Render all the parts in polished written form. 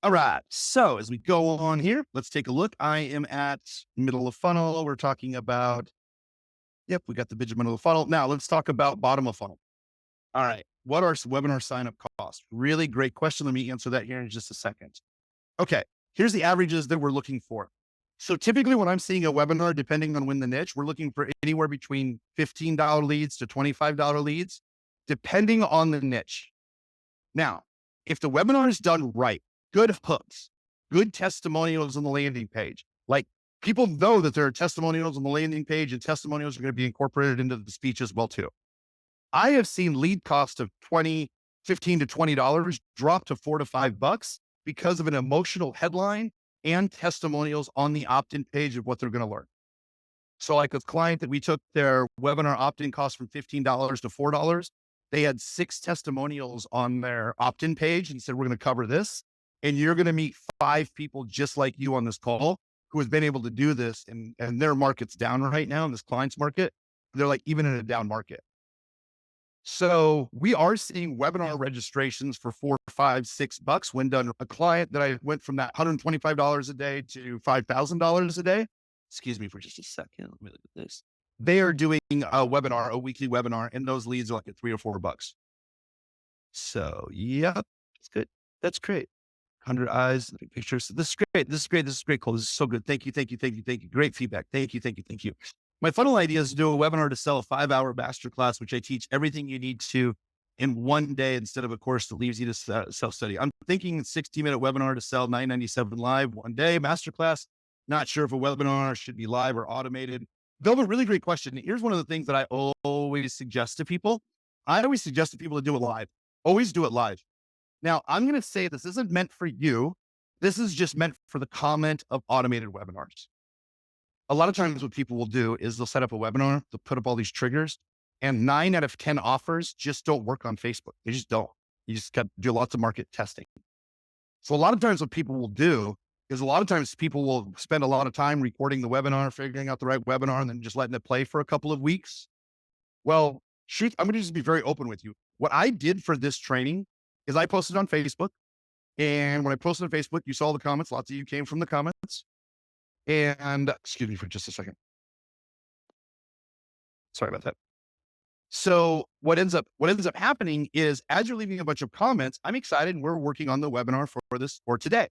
All right. So as we go on here, let's take a look. I am at middle of funnel. We're talking about, yep, we got the widget middle of funnel. Now let's talk about bottom of funnel. All right. What are webinar sign up costs? Really great question. Let me answer that here in just a second. Okay. Here's the averages that we're looking for. So typically when I'm seeing a webinar, depending on when the niche, we're looking for anywhere between $15 leads to $25 leads, depending on the niche. Now, if the webinar is done right, good hooks, good testimonials on the landing page, like people know that there are testimonials on the landing page and testimonials are going to be incorporated into the speech as well too. I have seen lead cost of 15 to $20 drop to $4 to $5 because of an emotional headline and testimonials on the opt-in page of what they're going to learn. So like a client that we took their webinar opt-in cost from $15 to $4, they had 6 testimonials on their opt-in page and said, we're going to cover this. And you're going to meet 5 people just like you on this call who has been able to do this. And their market's down right now in this client's market. They're like, even in a down market. So we are seeing webinar registrations for $4, $5, $6 when done. A client that I went from that $125 a day to $5,000 a day. Excuse me for just a second. Let me look at this. They are doing a webinar, a weekly webinar, and those leads are like at $3 or $4. So, yeah, it's good. That's great. 100 eyes, pictures. This is great. This is great. This is great, Cole. This is so good. Thank you. Thank you. Thank you. Thank you. Great feedback. Thank you. Thank you. Thank you. My funnel idea is to do a webinar to sell a 5-hour masterclass, which I teach everything you need to in one day instead of a course that leaves you to self-study. I'm thinking 60-minute webinar to sell $997 live one day masterclass. Not sure if a webinar should be live or automated. Velvet, really great question. Here's one of the things that I always suggest to people. I always suggest to people to do it live. Always do it live. Now, I'm going to say this isn't meant for you. This is just meant for the comment of automated webinars. A lot of times what people will do is they'll set up a webinar, they'll put up all these triggers, and 9 out of 10 offers just don't work on Facebook. They just don't. You just got to do lots of market testing. So a lot of times what people will do is a lot of times people will spend a lot of time recording the webinar, figuring out the right webinar, and then just letting it play for a couple of weeks. Well, shoot, I'm going to just be very open with you. What I did for this training is I posted on Facebook. And when I posted on Facebook, you saw the comments. Lots of you came from the comments. And excuse me for just a second. Sorry about that. So what ends up happening is as you're leaving a bunch of comments, I'm excited and we're working on the webinar for today.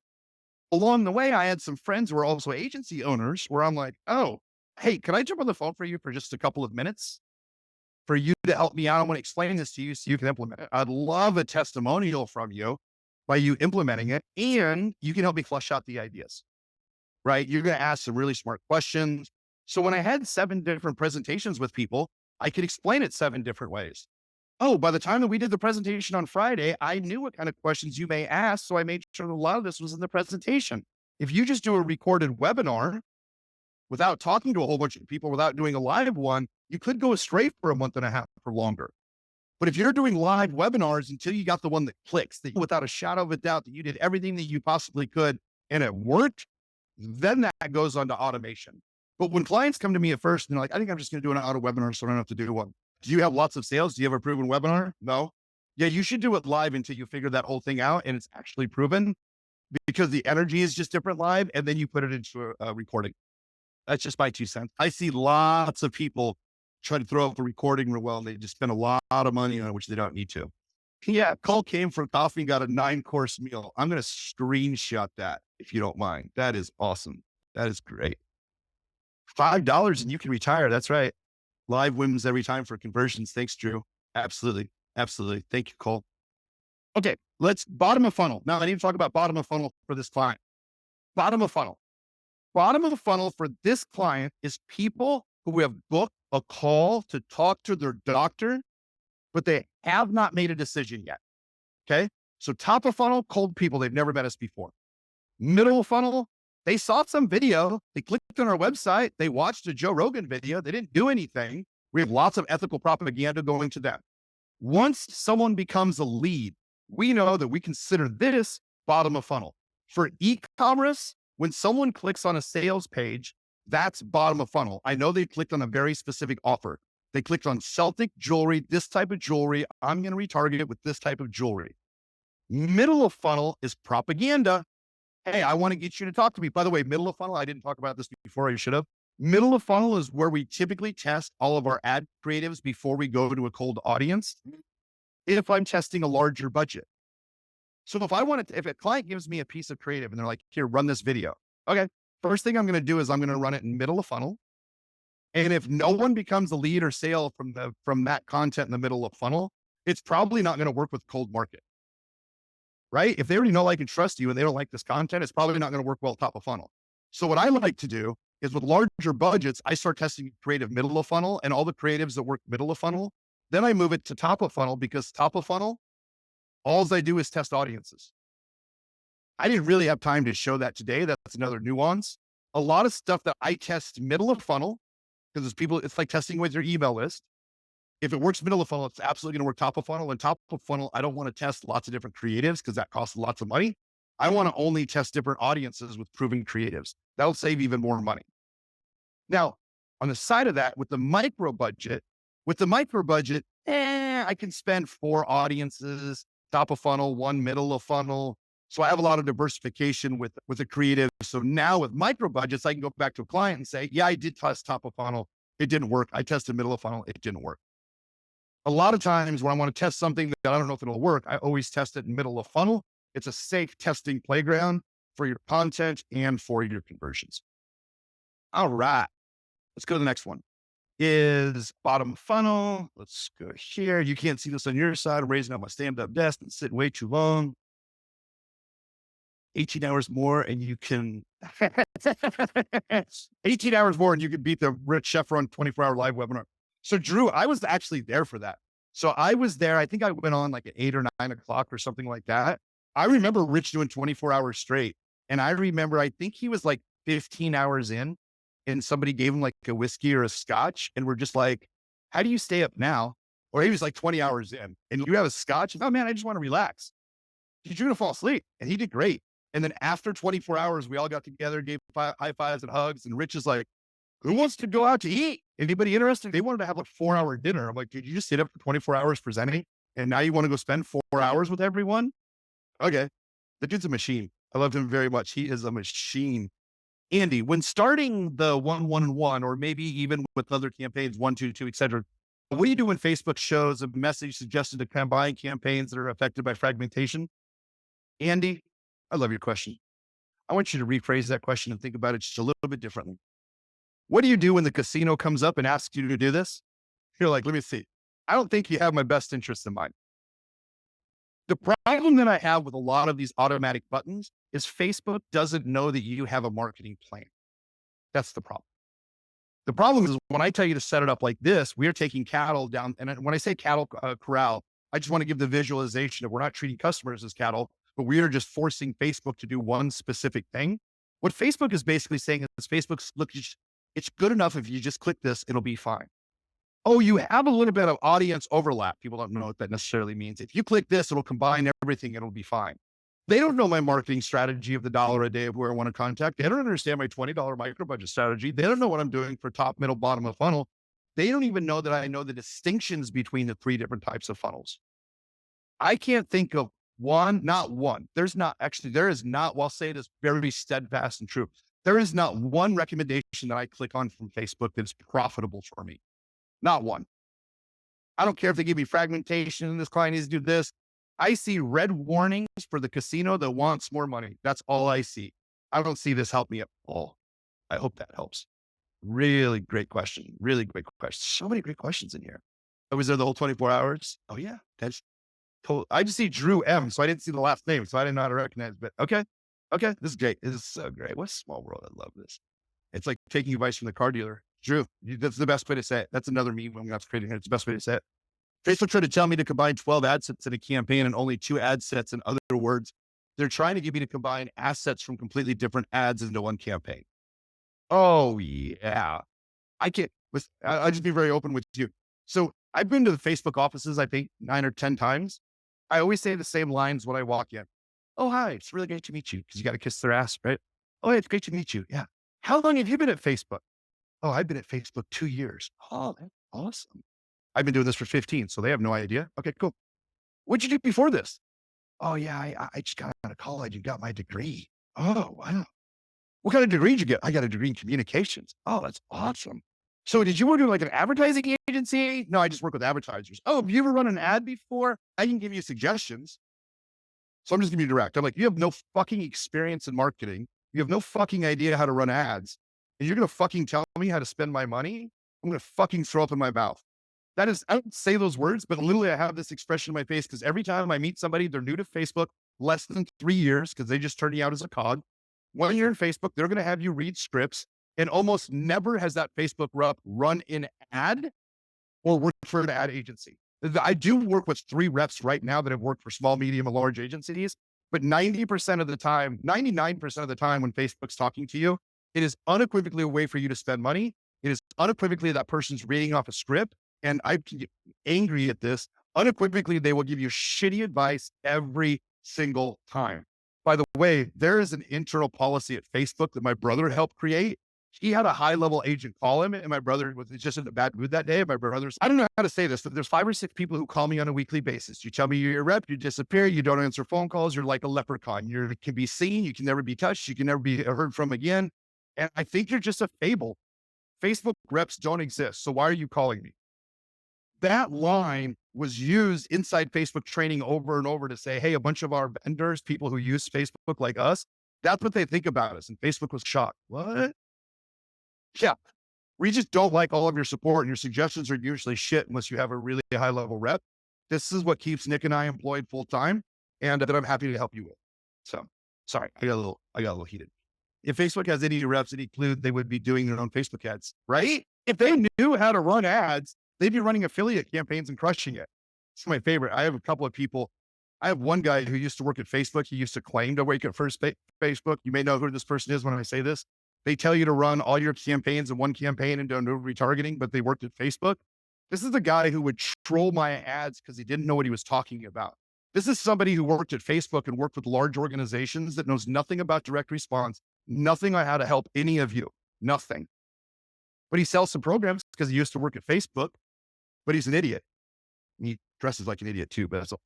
Along the way, I had some friends who are also agency owners where I'm like, oh, hey, can I jump on the phone for you for just a couple of minutes for you to help me out? I want to explain this to you so you can implement it. I'd love a testimonial from you by you implementing it, and you can help me flush out the ideas, right? You're going to ask some really smart questions. So when I had 7 different presentations with people, I could explain it 7 different ways. Oh, by the time that we did the presentation on Friday, I knew what kind of questions you may ask. So I made sure that a lot of this was in the presentation. If you just do a recorded webinar without talking to a whole bunch of people, without doing a live one, you could go astray for a month and a half or longer. But if you're doing live webinars until you got the one that clicks, that without a shadow of a doubt that you did everything that you possibly could and it worked, then that goes on to automation. But when clients come to me at first and they're like, I think I'm just going to do an auto webinar so I don't have to do one. Do you have lots of sales? Do you have a proven webinar? No. Yeah, you should do it live until you figure that whole thing out and it's actually proven, because the energy is just different live, and then you put it into a recording. That's just my 2 cents. I see lots of people try to throw up a recording real well, and they just spend a lot of money on it, which they don't need to. Yeah, Cole came for coffee and got a 9-course meal. I'm going to screenshot that if you don't mind. That is awesome. That is great. $5 and you can retire. That's right. Live wins every time for conversions. Thanks, Drew. Absolutely. Absolutely. Thank you, Cole. Okay, let's bottom of funnel. Now I need to talk about bottom of funnel for this client. Bottom of funnel. Bottom of the funnel for this client is people who have booked a call to talk to their doctor, but they have not made a decision yet. Okay. So top of funnel, cold people. They've never met us before. Middle of funnel, they saw some video. They clicked on our website. They watched a Joe Rogan video. They didn't do anything. We have lots of ethical propaganda going to them. Once someone becomes a lead, we know that we consider this bottom of funnel. For e-commerce, when someone clicks on a sales page, that's bottom of funnel. I know they clicked on a very specific offer. They clicked on Celtic jewelry, this type of jewelry. I'm going to retarget it with this type of jewelry. Middle of funnel is propaganda. Hey, I want to get you to talk to me. By the way, middle of funnel, I didn't talk about this before. I should have. Middle of funnel is where we typically test all of our ad creatives before we go to a cold audience. If I'm testing a larger budget. So if a client gives me a piece of creative and they're like, here, run this video. Okay. First thing I'm going to do is I'm going to run it in middle of funnel. And if no one becomes a lead or sale from that content in the middle of funnel, it's probably not going to work with cold market, right? If they already know, like, and trust you and they don't like this content, it's probably not going to work well top of funnel. So what I like to do is with larger budgets, I start testing creative middle of funnel and all the creatives that work middle of funnel. Then I move it to top of funnel because top of funnel, all I do is test audiences. I didn't really have time to show that today. That's another nuance. A lot of stuff that I test middle of funnel because it's like testing with your email list. If it works middle of funnel, it's absolutely going to work top of funnel. And top of funnel, I don't want to test lots of different creatives because that costs lots of money. I want to only test different audiences with proven creatives. That'll save even more money. Now, on the side of that, with the micro budget, I can spend 4 audiences, top of funnel, 1 middle of funnel. So I have a lot of diversification with a creative. So now with micro budgets, I can go back to a client and say, yeah, I did test top of funnel. It didn't work. I tested middle of funnel. It didn't work. A lot of times when I want to test something that I don't know if it'll work, I always test it in middle of funnel. It's a safe testing playground for your content and for your conversions. All right, let's go to the next one. Is bottom funnel. Let's go here. You can't see this on your side. I'm raising up my stand-up desk and sitting way too long. 18 hours more and you can 18 hours more and you can beat the Rich Sheffron 24-hour live webinar. So Drew, I was actually there for that. So I was there. I think I went on like at 8 or 9 o'clock or something like that. I remember Rich doing 24 hours straight. And I remember, I think he was like 15 hours in and somebody gave him like a whiskey or a scotch. And we're just like, how do you stay up now? Or he was like 20 hours in and you have a scotch. Oh man, I just want to relax. You're going to fall asleep. And he did great. And then after 24 hours, we all got together, gave high fives and hugs. And Rich is like, who wants to go out to eat? Anybody interested? They wanted to have like 4-hour dinner. I'm like, dude, you just sit up for 24 hours presenting and now you want to go spend 4 hours with everyone? Okay. The dude's a machine. I loved him very much. He is a machine. Andy, when starting the 1-1-1, or maybe even with other campaigns, 1-2-2, et cetera, what do you do when Facebook shows a message suggested to combine campaigns that are affected by fragmentation? Andy, I love your question. I want you to rephrase that question and think about it just a little bit differently. What do you do when the casino comes up and asks you to do this? You're like, let me see. I don't think you have my best interest in mind. The problem that I have with a lot of these automatic buttons is Facebook doesn't know that you have a marketing plan. That's the problem. The problem is when I tell you to set it up like this, we are taking cattle down. And when I say cattle corral, I just want to give the visualization of we're not treating customers as cattle, but we are just forcing Facebook to do one specific thing. What Facebook is basically saying is Facebook's, look, it's good enough if you just click this, it'll be fine. Oh, you have a little bit of audience overlap. People don't know what that necessarily means. If you click this, it'll combine everything. It'll be fine. They don't know my marketing strategy of the $1 a day of where I want to contact. They don't understand my $20 micro budget strategy. They don't know what I'm doing for top, middle, bottom of funnel. They don't even know that I know the distinctions between the 3 different types of funnels. I can't think of not one. There is not, well, I'll say it is very steadfast and true. There is not one recommendation that I click on from Facebook that's profitable for me. Not one. I don't care if they give me fragmentation, this client needs to do this. I see red warnings for the casino that wants more money. That's all I see. I don't see this help me at all. I hope that helps. Really great question. Really great question. So many great questions in here. I was there the whole 24 hours. Oh yeah. That's total. I just see Drew M. So I didn't see the last name. So I didn't know how to recognize, but okay. Okay. This is great. This is so great. What a small world. I love this. It's like taking advice from the car dealer. Drew, that's the best way to say it. That's another meme I'm not creating here. It's the best way to say it. Facebook tried to tell me to combine 12 ad sets in a campaign and only 2 ad sets. In other words, they're trying to get me to combine assets from completely different ads into one campaign. Oh yeah. I'll just be very open with you. So I've been to the Facebook offices, I think 9 or 10 times. I always say the same lines when I walk in. Oh, hi. It's really great to meet you. Cause you got to kiss their ass, right? Oh, hey, it's great to meet you. Yeah. How long have you been at Facebook? Oh, I've been at Facebook 2 years. Oh, that's awesome. I've been doing this for 15, so they have no idea. Okay, cool. What'd you do before this? Oh yeah, I just got out of college and got my degree. Oh, wow. What kind of degree did you get? I got a degree in communications. Oh, that's awesome. So did you work in like an advertising agency? No, I just work with advertisers. Oh, have you ever run an ad before? I can give you suggestions. So I'm just gonna be direct. I'm like, you have no fucking experience in marketing. You have no fucking idea how to run ads. And you're gonna fucking tell me how to spend my money? I'm gonna fucking throw up in my mouth. That is, I don't say those words, but literally I have this expression in my face because every time I meet somebody, they're new to Facebook, less than 3 years, because they just turned you out as a cog. When you're in Facebook, they're gonna have you read scripts. And almost never has that Facebook rep run an ad or work for an ad agency. I do work with 3 reps right now that have worked for small, medium, and large agencies, but 90% of the time, 99% of the time when Facebook's talking to you, it is unequivocally a way for you to spend money. It is unequivocally that person's reading off a script. And I can get angry at this. Unequivocally, they will give you shitty advice every single time. By the way, there is an internal policy at Facebook that my brother helped create. He had a high level agent call him, and my brother was just in a bad mood that day. And my brother's, I don't know how to say this, but there's 5 or 6 people who call me on a weekly basis. You tell me you're a rep, you disappear, you don't answer phone calls, you're like a leprechaun. You can be seen, you can never be touched, you can never be heard from again. And I think you're just a fable. Facebook reps don't exist. So why are you calling me? That line was used inside Facebook training over and over to say, hey, a bunch of our vendors, people who use Facebook like us, that's what they think about us. And Facebook was shocked. What? Yeah. We just don't like all of your support, and your suggestions are usually shit unless you have a really high level rep. This is what keeps Nick and I employed full time, and that I'm happy to help you with. So sorry, I got a little heated. If Facebook has any reps, any clue, they would be doing their own Facebook ads, right? If they knew how to run ads, they'd be running affiliate campaigns and crushing it. It's my favorite. I have a couple of people. I have one guy who used to work at Facebook. He used to claim to work at Facebook. You may know who this person is when I say this. They tell you to run all your campaigns in one campaign and don't do retargeting, but they worked at Facebook. This is the guy who would troll my ads because he didn't know what he was talking about. This is somebody who worked at Facebook and worked with large organizations that knows nothing about direct response, nothing on how to help any of you, nothing. But he sells some programs because he used to work at Facebook, but he's an idiot. He dresses like an idiot too, but that's a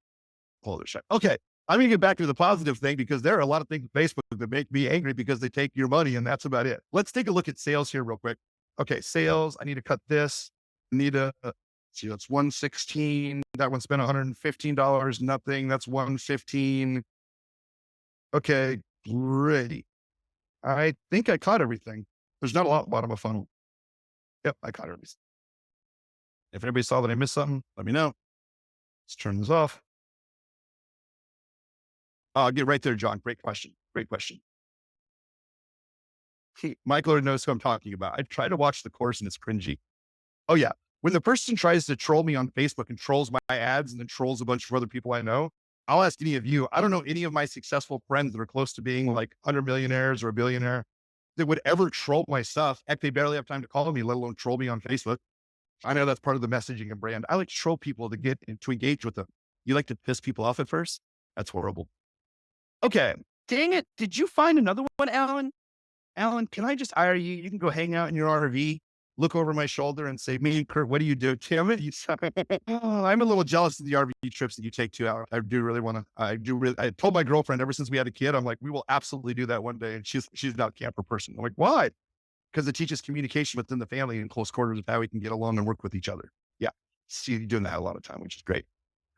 whole other shit. Okay. I'm going to get back to the positive thing because there are a lot of things with Facebook that make me angry because they take your money and that's about it. Let's take a look at sales here real quick. Okay. Sales. I need to cut this. I need to see, that's 116. That one spent $115. Nothing. That's 115. Okay. Great. I think I caught everything. There's not a lot bottom of funnel. Yep. I caught everything. If anybody saw that I missed something, let me know. Let's turn this off. I'll get right there, John. Great question. Great question. Michael already knows who I'm talking about. I try to watch the course and it's cringy. Oh yeah. When the person tries to troll me on Facebook and trolls my ads and then trolls a bunch of other people I know, I'll ask any of you. I don't know any of my successful friends that are close to being like 100 millionaires or a billionaire that would ever troll my stuff. Heck, they barely have time to call me, let alone troll me on Facebook. I know that's part of the messaging and brand. I like to troll people to get to engage with them. You like to piss people off at first? That's horrible. Okay. Dang it. Did you find another one, Alan? Alan, can I just hire you? You can go hang out in your RV, look over my shoulder and say, me and Kurt, what do you do? Damn it. You suck. Oh, I'm a little jealous of the RV trips that you take too, Alan. I do really want to, I told my girlfriend ever since we had a kid, I'm like, we will absolutely do that one day. And she's not a camper person. I'm like, why? Because it teaches communication within the family and close quarters of how we can get along and work with each other. Yeah. See you doing that a lot of time, which is great.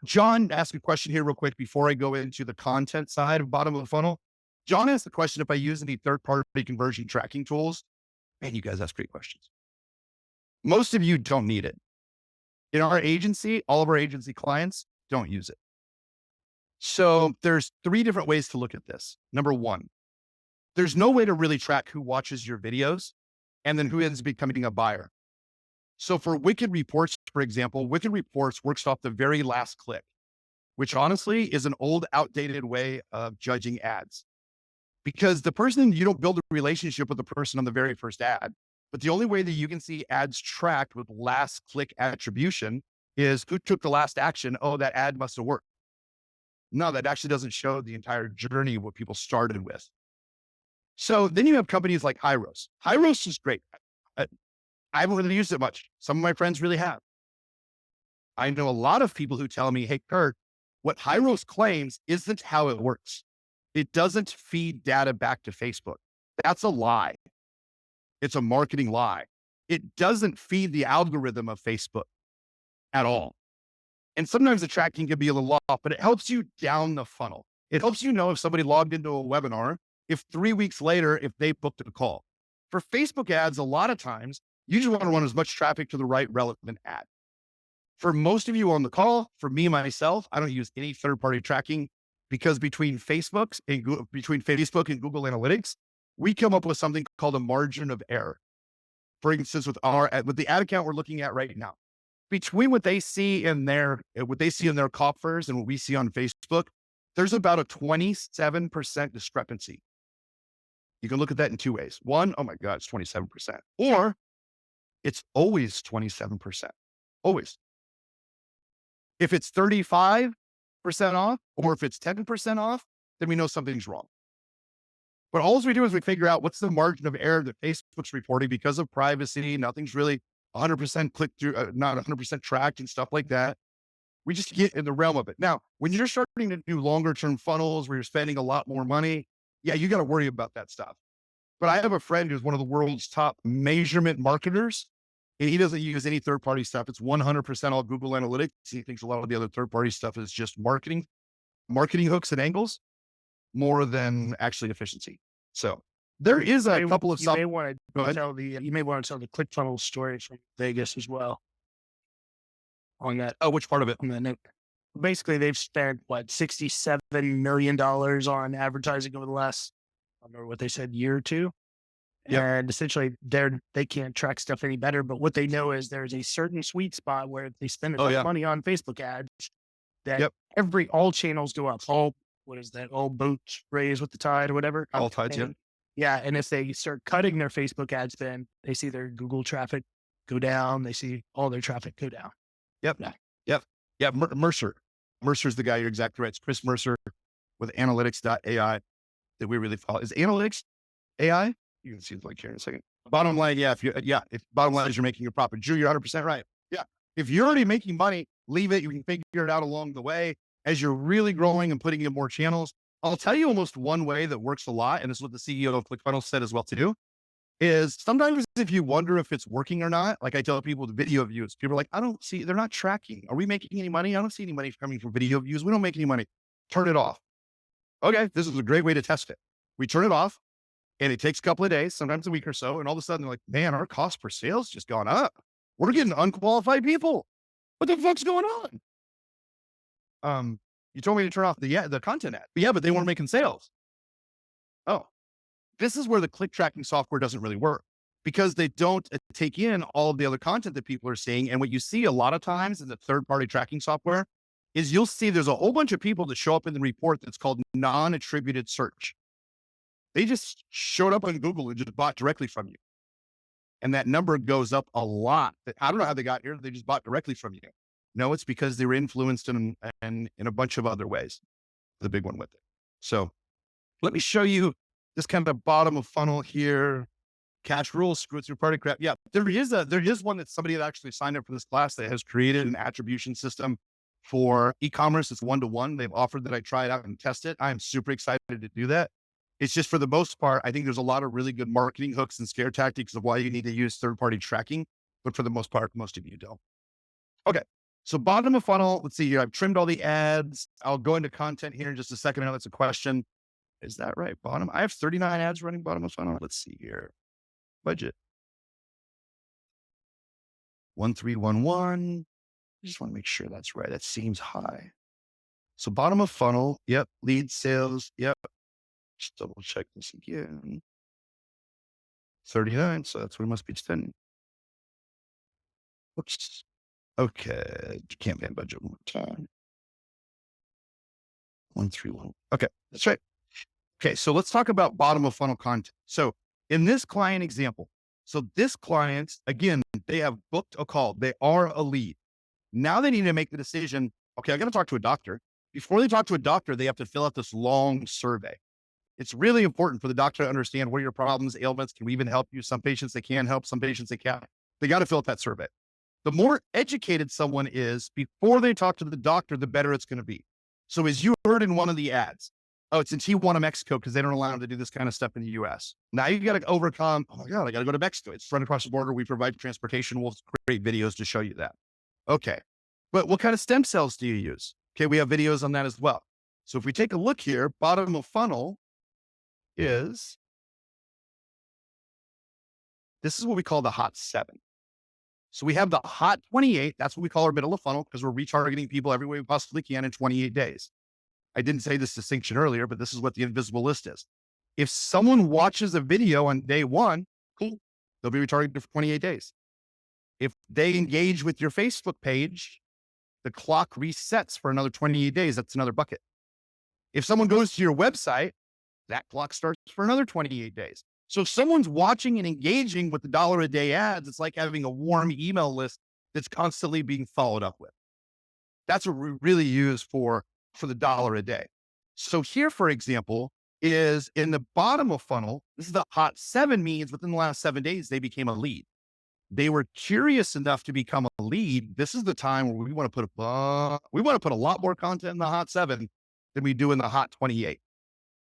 John asked a question here real quick before I go into the content side of bottom of the funnel. John asked the question if I use any third-party conversion tracking tools. Man, you guys ask great questions. Most of you don't need it. In our agency, all of our agency clients don't use it. So there's 3 different ways to look at this. Number 1, there's no way to really track who watches your videos and then who ends up becoming a buyer. So for Wicked Reports, for example, Wicked Reports works off the very last click, which honestly is an old, outdated way of judging ads. Because the person, you don't build a relationship with the person on the very first ad, but the only way that you can see ads tracked with last click attribution is who took the last action. Oh, that ad must have worked. No, that actually doesn't show the entire journey of what people started with. So then you have companies like Hyros. Hyros is great. I haven't really used it much. Some of my friends really have. I know a lot of people who tell me, hey, Kurt, what Hyros claims isn't how it works. It doesn't feed data back to Facebook. That's a lie. It's a marketing lie. It doesn't feed the algorithm of Facebook at all. And sometimes the tracking can be a little off, but it helps you down the funnel. It helps you know if somebody logged into a webinar, if 3 weeks later, if they booked a call. For Facebook ads, a lot of times, you just want to run as much traffic to the right relevant ad. For most of you on the call, for me, myself, I don't use any third-party tracking because between Facebook and Google Analytics, we come up with something called a margin of error. For instance, with the ad account we're looking at right now, between what they see in their coffers and what we see on Facebook, there's about a 27% discrepancy. You can look at that in two ways. One, oh my God, it's 27%. Or it's always 27%. Always. If it's 35% off, or if it's 10% off, then we know something's wrong. But all we do is we figure out what's the margin of error that Facebook's reporting because of privacy. Nothing's really 100% click through, not 100% tracked and stuff like that. We just get in the realm of it. Now, when you're starting to do longer term funnels where you're spending a lot more money, yeah, you got to worry about that stuff. But I have a friend who's one of the world's top measurement marketers, and he doesn't use any third party stuff. It's 100% all Google Analytics. He thinks a lot of the other third party stuff is just marketing hooks and angles more than actually efficiency. So there is a couple of You may want Go to ahead. tell the ClickFunnels story from Vegas as well on that. Oh, which part of it? On that note, basically they've spent $67 million on advertising over the last, I don't remember what they said, year or two. Yep. And essentially they can't track stuff any better, but what they know is there's a certain sweet spot where if they spend enough money on Facebook ads that all channels go up. All boats raise with the tide or whatever. All tides, yeah. Yeah. And if they start cutting their Facebook ad spend, they see their Google traffic go down. They see all their traffic go down. Yep. Mercer. Mercer's the guy. You're exactly right. It's Chris Mercer with analytics.ai that we really follow. Is analytics AI? You can see the link here in a second. Bottom line, if bottom line is you're making a profit. Drew, you're 100% right. Yeah. If you're already making money, leave it. You can figure it out along the way as you're really growing and putting in more channels. I'll tell you almost one way that works a lot, and this is what the CEO of ClickFunnels said as well too, is sometimes if you wonder if it's working or not, like I tell people with video views, people are like, they're not tracking. Are we making any money? I don't see any money coming from video views. We don't make any money. Turn it off. Okay, this is a great way to test it. We turn it off and it takes a couple of days, sometimes a week or so. And all of a sudden they're like, man, our cost per sale's just gone up. We're getting unqualified people. What the fuck's going on? You told me to turn off the content ad. But but they weren't making sales. Oh, this is where the click tracking software doesn't really work because they don't take in all of the other content that people are seeing. And what you see a lot of times in the third-party tracking software is you'll see there's a whole bunch of people that show up in the report that's called non-attributed search. They just showed up on Google and just bought directly from you. And that number goes up a lot. I don't know how they got here. They just bought directly from you. No, it's because they were influenced in a bunch of other ways. The big one with it. So let me show you this kind of bottom of funnel here. Cash rules, screw through party crap. Yeah, there is one that somebody that actually signed up for this class that has created an attribution system for e-commerce. It's 1-to-1. They've offered that I try it out and test it. I am super excited to do that. It's just for the most part, I think there's a lot of really good marketing hooks and scare tactics of why you need to use third-party tracking. But for the most part, most of you don't. Okay. So bottom of funnel, let's see here. I've trimmed all the ads. I'll go into content here in just a second. I know that's a question. Is that right? Bottom. I have 39 ads running bottom of funnel. Let's see here. Budget. 1311. I just want to make sure that's right. That seems high. So bottom of funnel. Yep. Lead sales. Yep. Just double check this again. 39. So that's what it must be spending. Oops. Okay. Campaign budget one more time. 131. Okay. That's right. Okay. So let's talk about bottom of funnel content. So in this client example, so this client, again, they have booked a call. They are a lead. Now they need to make the decision. Okay. I got to talk to a doctor. Before they talk to a doctor, they have to fill out this long survey. It's really important for the doctor to understand what are your problems, ailments. Can we even help you? Some patients they can help, some patients they can't. They got to fill out that survey. The more educated someone is before they talk to the doctor, the better it's going to be. So as you heard in one of the ads, Oh, it's in Tijuana, Mexico, because they don't allow them to do this kind of stuff in the US. Now you got to overcome, oh my God, I got to go to Mexico. It's right across the border. We provide transportation. We'll create videos to show you that. Okay. But what kind of stem cells do you use? Okay. We have videos on that as well. So if we take a look here, bottom of funnel is, this is what we call the hot 7. So we have the hot 28. That's what we call our middle of funnel because we're retargeting people every way we possibly can in 28 days. I didn't say this distinction earlier, but this is what the invisible list is. If someone watches a video on day 1, cool, they'll be retargeted for 28 days. If they engage with your Facebook page, the clock resets for another 28 days. That's another bucket. If someone goes to your website, that clock starts for another 28 days. So if someone's watching and engaging with the $1 a day ads, it's like having a warm email list that's constantly being followed up with. That's what we really use for the $1 a day. So here, for example, is in the bottom of funnel. This is the hot 7 means within the last 7 days, they became a lead. They were curious enough to become a lead. This is the time where we want to put a lot more content in the hot 7 than we do in the hot 28.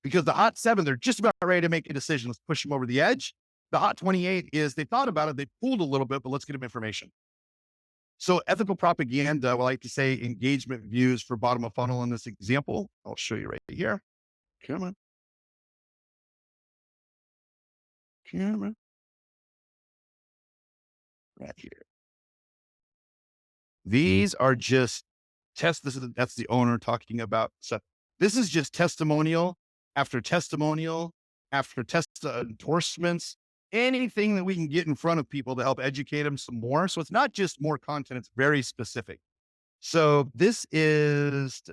Because the hot 7, they're just about ready to make a decision. Let's push them over the edge. The hot 28 is they thought about it, they pulled a little bit, but let's get them information. So ethical propaganda, well, I like to say engagement views for bottom of funnel in this example. I'll show you right here. Camera. Right here. These are just that's the owner talking about. So this is just testimonial after testimonial after endorsements, anything that we can get in front of people to help educate them some more. So it's not just more content, it's very specific. So this is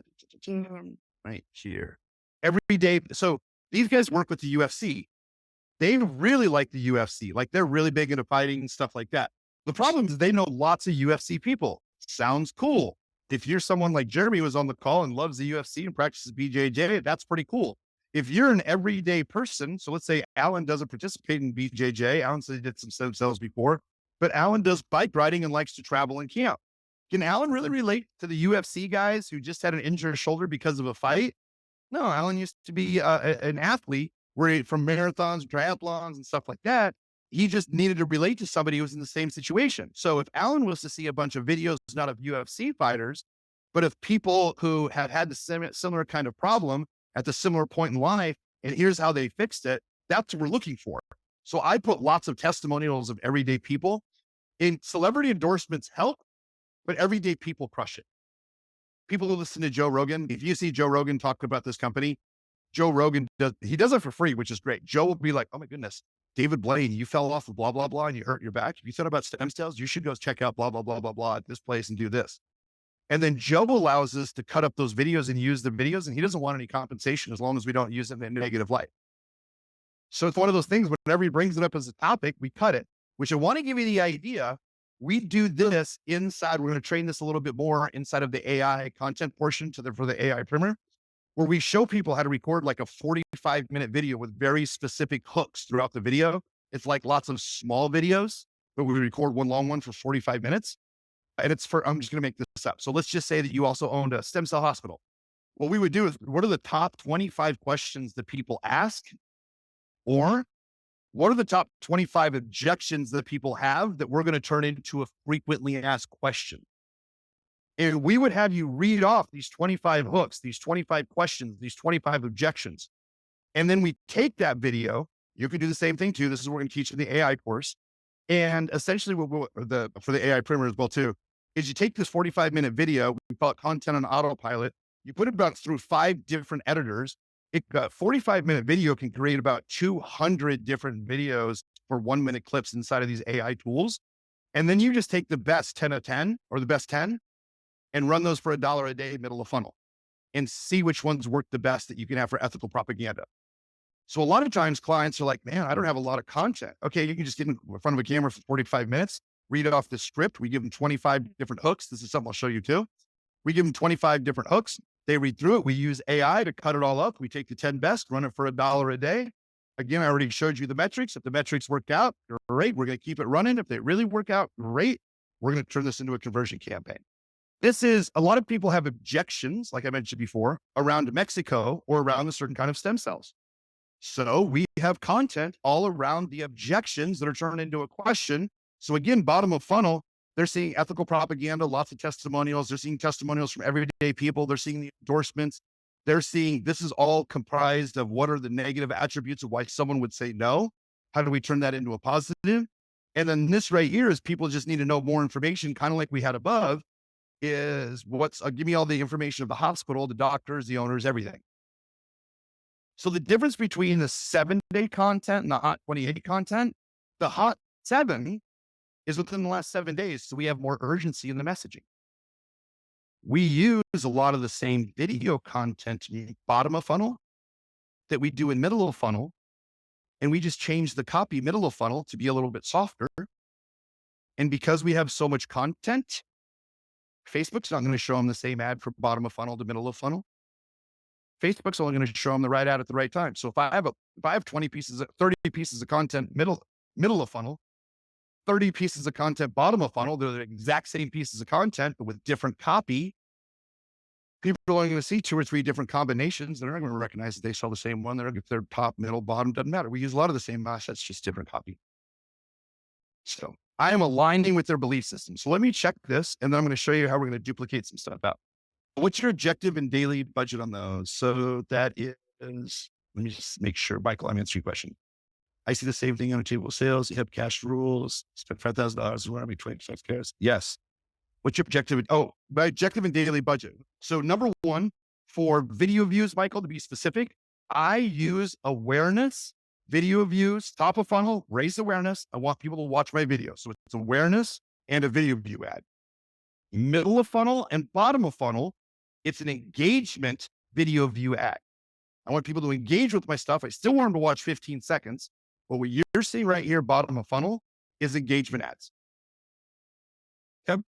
right here. Every day. So these guys work with the UFC. They really like the UFC. Like they're really big into fighting and stuff like that. The problem is they know lots of UFC people. Sounds cool. If you're someone like Jeremy who was on the call and loves the UFC and practices BJJ, that's pretty cool. If you're an everyday person, so let's say Alan doesn't participate in BJJ. Alan said he did some stem cells before, but Alan does bike riding and likes to travel and camp. Can Alan really relate to the UFC guys who just had an injured shoulder because of a fight? No, Alan used to be an athlete from marathons, triathlons, and stuff like that. He just needed to relate to somebody who was in the same situation. So if Alan was to see a bunch of videos, not of UFC fighters, but of people who have had the similar kind of problem at the similar point in life, and here's how they fixed it, that's what we're looking for. So I put lots of testimonials of everyday people. In celebrity endorsements help, but everyday people crush it. People who listen to Joe Rogan, if you see Joe Rogan talk about this company, Joe Rogan does it for free, which is great. Joe will be like, oh my goodness, David Blaine, you fell off of blah, blah, blah, and you hurt your back. If you thought about stem cells, you should go check out blah, blah, blah, blah, blah at this place and do this. And then Joe allows us to cut up those videos and use the videos, and he doesn't want any compensation as long as we don't use it in a negative light. So it's one of those things, whenever he brings it up as a topic, we cut it, which I want to give you the idea. We do this inside. We're going to train this a little bit more inside of the AI content portion for the AI primer, where we show people how to record like a 45-minute video with very specific hooks throughout the video. It's like lots of small videos, but we record one long one for 45 minutes. And it's I'm just going to make this up. So let's just say that you also owned a stem cell hospital. What we would do is, what are the top 25 questions that people ask? Or what are the top 25 objections that people have that we're going to turn into a frequently asked question? And we would have you read off these 25 hooks, these 25 questions, these 25 objections. And then we take that video. You can do the same thing too. This is what we're going to teach in the AI course. And essentially for the AI primer as well too, is you take this 45-minute video, we call it content on autopilot. You put it about through 5 different editors. A 45-minute video can create about 200 different videos for 1-minute clips inside of these AI tools. And then you just take the best 10 of 10 or the best 10 and run those for $1 a day, middle of funnel, and see which ones work the best that you can have for ethical propaganda. So a lot of times clients are like, man, I don't have a lot of content. Okay, you can just get in front of a camera for 45 minutes, read it off the script. We give them 25 different hooks. This is something I'll show you too. We give them 25 different hooks. They read through it. We use AI to cut it all up. We take the 10 best, run it for $1 a day. Again, I already showed you the metrics. If the metrics work out, great. We're going to keep it running. If they really work out, great. We're going to turn this into a conversion campaign. This is a lot of people have objections, like I mentioned before, around Mexico or around a certain kind of stem cells. So we have content all around the objections that are turned into a question. So again, bottom of funnel, they're seeing ethical propaganda, lots of testimonials. They're seeing testimonials from everyday people. They're seeing the endorsements. They're seeing this is all comprised of what are the negative attributes of why someone would say no. How do we turn that into a positive? And then this right here is people just need to know more information, kind of like we had above, is give me all the information of the hospital, the doctors, the owners, everything. So the difference between the 7-day content and the hot 28 content, the hot 7 is within the last 7 days. So we have more urgency in the messaging. We use a lot of the same video content in bottom of funnel that we do in middle of funnel. And we just change the copy middle of funnel to be a little bit softer. And because we have so much content, Facebook's not going to show them the same ad from bottom of funnel to middle of funnel. Facebook's only going to show them the right ad at the right time. So if I have 30 pieces of content, middle of funnel, 30 pieces of content, bottom of funnel, they're the exact same pieces of content, but with different copy. People are only going to see 2 or 3 different combinations. They're not going to recognize that they saw the same one. If they're top, middle, bottom, doesn't matter. We use a lot of the same assets, just different copy. So I am aligning with their belief system. So let me check this, and then I'm going to show you how we're going to duplicate some stuff out. What's your objective and daily budget on those? So that is, let me just make sure, Michael, I'm answering your question. I see the same thing on achievable sales. You have cash rules, spend $5,000, where are we, 25 cares? Yes. What's your objective? Oh, my objective and daily budget. So number 1, for video views, Michael, to be specific, I use awareness, video views, top of funnel, raise awareness. I want people to watch my video. So it's awareness and a video view ad. Middle of funnel and bottom of funnel, it's an engagement video view ad. I want people to engage with my stuff. I still want them to watch 15 seconds. But what you're seeing right here, bottom of funnel, is engagement ads. Okay.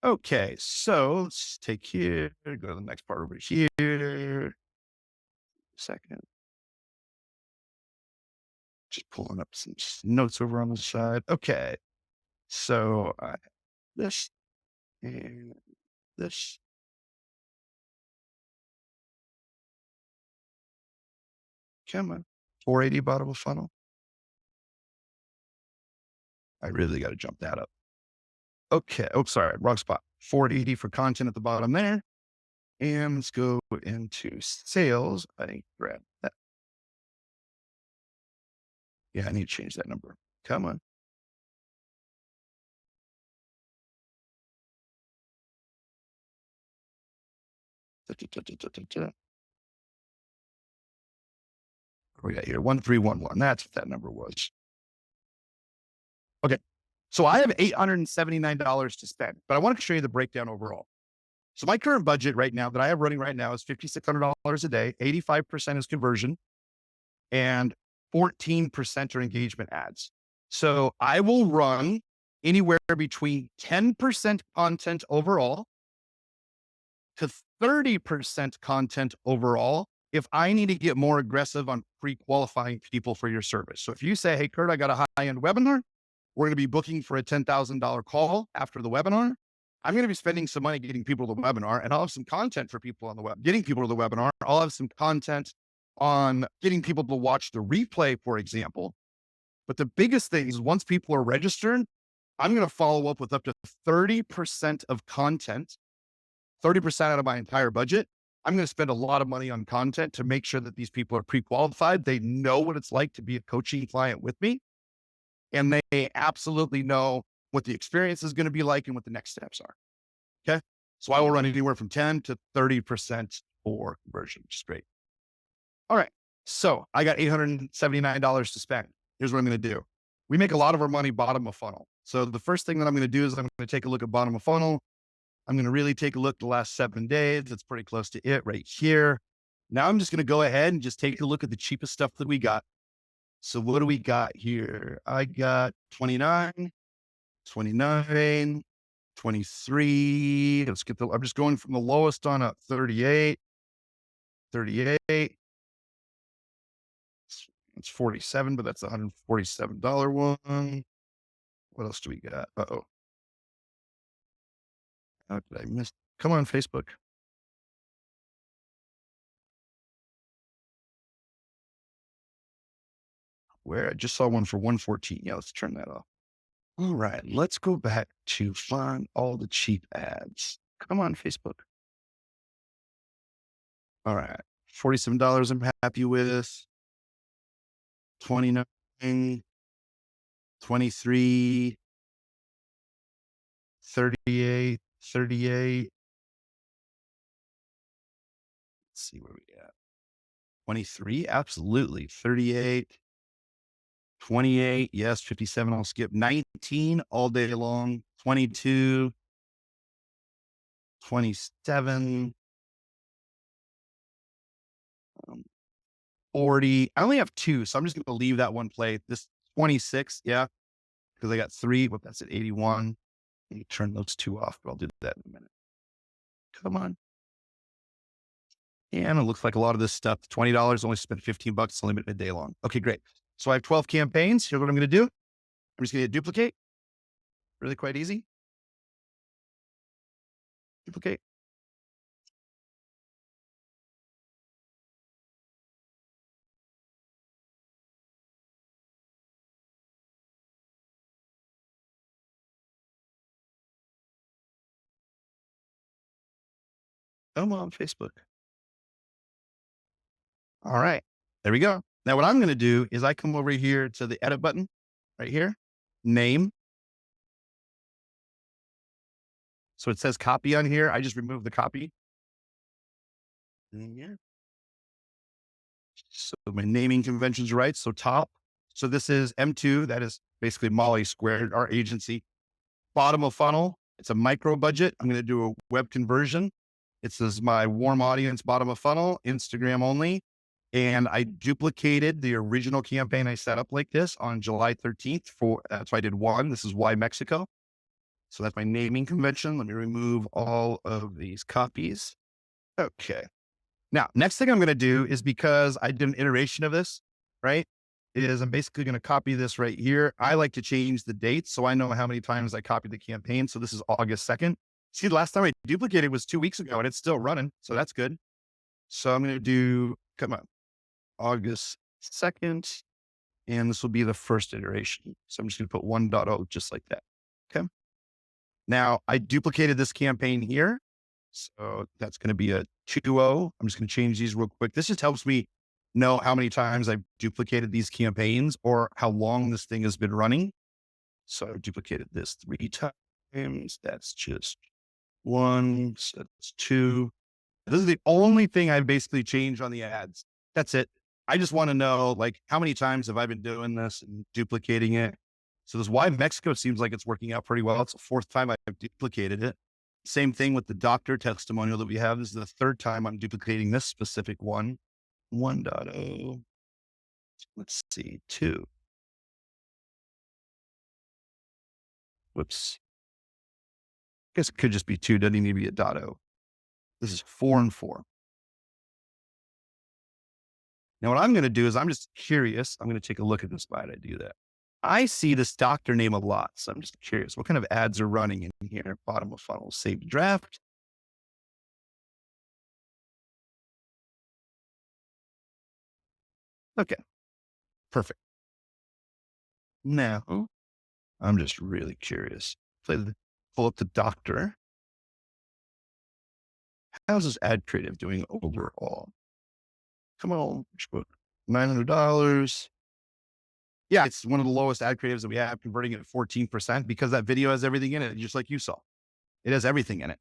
Okay. So let's take here, go to the next part over here. Second. Just pulling up some notes over on the side. Okay. So this and this. Come on. 480 bottom of funnel. I really got to jump that up. Okay. Oh, sorry. Wrong spot. 480 for content at the bottom there. And let's go into sales. I grab that. Yeah, I need to change that number. Come on. We got here 1311. That's what that number was. Okay. So I have $879 to spend, but I want to show you the breakdown overall. So my current budget right now that I have running right now is $5,600 a day. 85% is conversion and 14% are engagement ads. So I will run anywhere between 10% content overall to 30% content overall if I need to get more aggressive on pre-qualifying people for your service. So if you say, hey, Kurt, I got a high-end webinar, we're going to be booking for a $10,000 call after the webinar. I'm going to be spending some money getting people to the webinar, and I'll have some content for people on the web, getting people to the webinar. I'll have some content on getting people to watch the replay, for example. But the biggest thing is once people are registered, I'm going to follow up with up to 30% of content, 30% out of my entire budget. I'm going to spend a lot of money on content to make sure that these people are pre-qualified. They know what it's like to be a coaching client with me. And they absolutely know what the experience is going to be like and what the next steps are. Okay. So I will run anywhere from 10 to 30% for conversion, which is great. All right. So I got $879 to spend. Here's what I'm going to do. We make a lot of our money bottom of funnel. So the first thing that I'm going to do is I'm going to take a look at bottom of funnel. I'm going to really take a look at the last 7 days. It's pretty close to it right here. Now I'm just going to go ahead and just take a look at the cheapest stuff that we got. So what do we got here? I got 29, 29, 23. I'm just going from the lowest on up. 38, 38. It's 47, but that's a $147 one. What else do we got? Uh-oh. How did I miss? Come on, Facebook. Where I just saw one for 114. Yeah, let's turn that off. All right, let's go back to find all the cheap ads. Come on, Facebook. All right, $47 I'm happy with. 29, 23, 38, 38. Let's see where we at. 23, absolutely. 38, 28, yes. 57, I'll skip. 19 all day long. 22, 27, 40. I only have two, so I'm just going to leave that one play. This 26, yeah, because I got three. Well, that's at 81. Let me turn those two off, but I'll do that in a minute. Come on. And it looks like a lot of this stuff, $20, only spent $15, only a day long. Okay, great. So I have 12 campaigns. Here's what I'm going to do. I'm just going to hit duplicate. Really quite easy. Duplicate. Come on, Facebook. All right, there we go. Now what I'm going to do is I come over here to the edit button right here, name. So it says copy on here. I just removed the copy. Yeah. So my naming convention's right. So top. So this is M2. That is basically Molly Squared, our agency. Bottom of funnel. It's a micro budget. I'm going to do a web conversion. It says my warm audience, bottom of funnel, Instagram only. And I duplicated the original campaign I set up like this on July 13th that's why I did one. This is Why Mexico. So that's my naming convention. Let me remove all of these copies. Okay. Now, next thing I'm going to do is, because I did an iteration of this, right? Is I'm basically going to copy this right here. I like to change the dates so I know how many times I copied the campaign. So this is August 2nd. See, the last time I duplicated was 2 weeks ago and it's still running. So that's good. So I'm going to do, come on, August 2nd. And this will be the first iteration. So I'm just going to put 1.0 just like that. Okay. Now I duplicated this campaign here. So that's going to be a 2.0. I'm just going to change these real quick. This just helps me know how many times I've duplicated these campaigns or how long this thing has been running. So I've duplicated this 3 times. That's just 1. So that's 2. This is the only thing I've basically changed on the ads. That's it. I just want to know, like, how many times have I been doing this and duplicating it? So this Why Mexico seems like it's working out pretty well. It's the 4th time I've duplicated it. Same thing with the doctor testimonial that we have. This is the 3rd time I'm duplicating this specific one. 1.0. Let's see, 2. Whoops. I guess it could just be 2. Doesn't even need to be a .0. This is 4 and 4. Now what I'm going to do is, I'm just curious. I'm going to take a look at this. Why did I do that? I see this doctor name a lot. So I'm just curious, what kind of ads are running in here? Bottom of funnel, save draft. Okay, perfect. Now I'm just really curious. Pull up the doctor. How's this ad creative doing overall? Come on, $900. Yeah, it's one of the lowest ad creatives that we have, converting it at 14% because that video has everything in it, just like you saw. It has everything in it.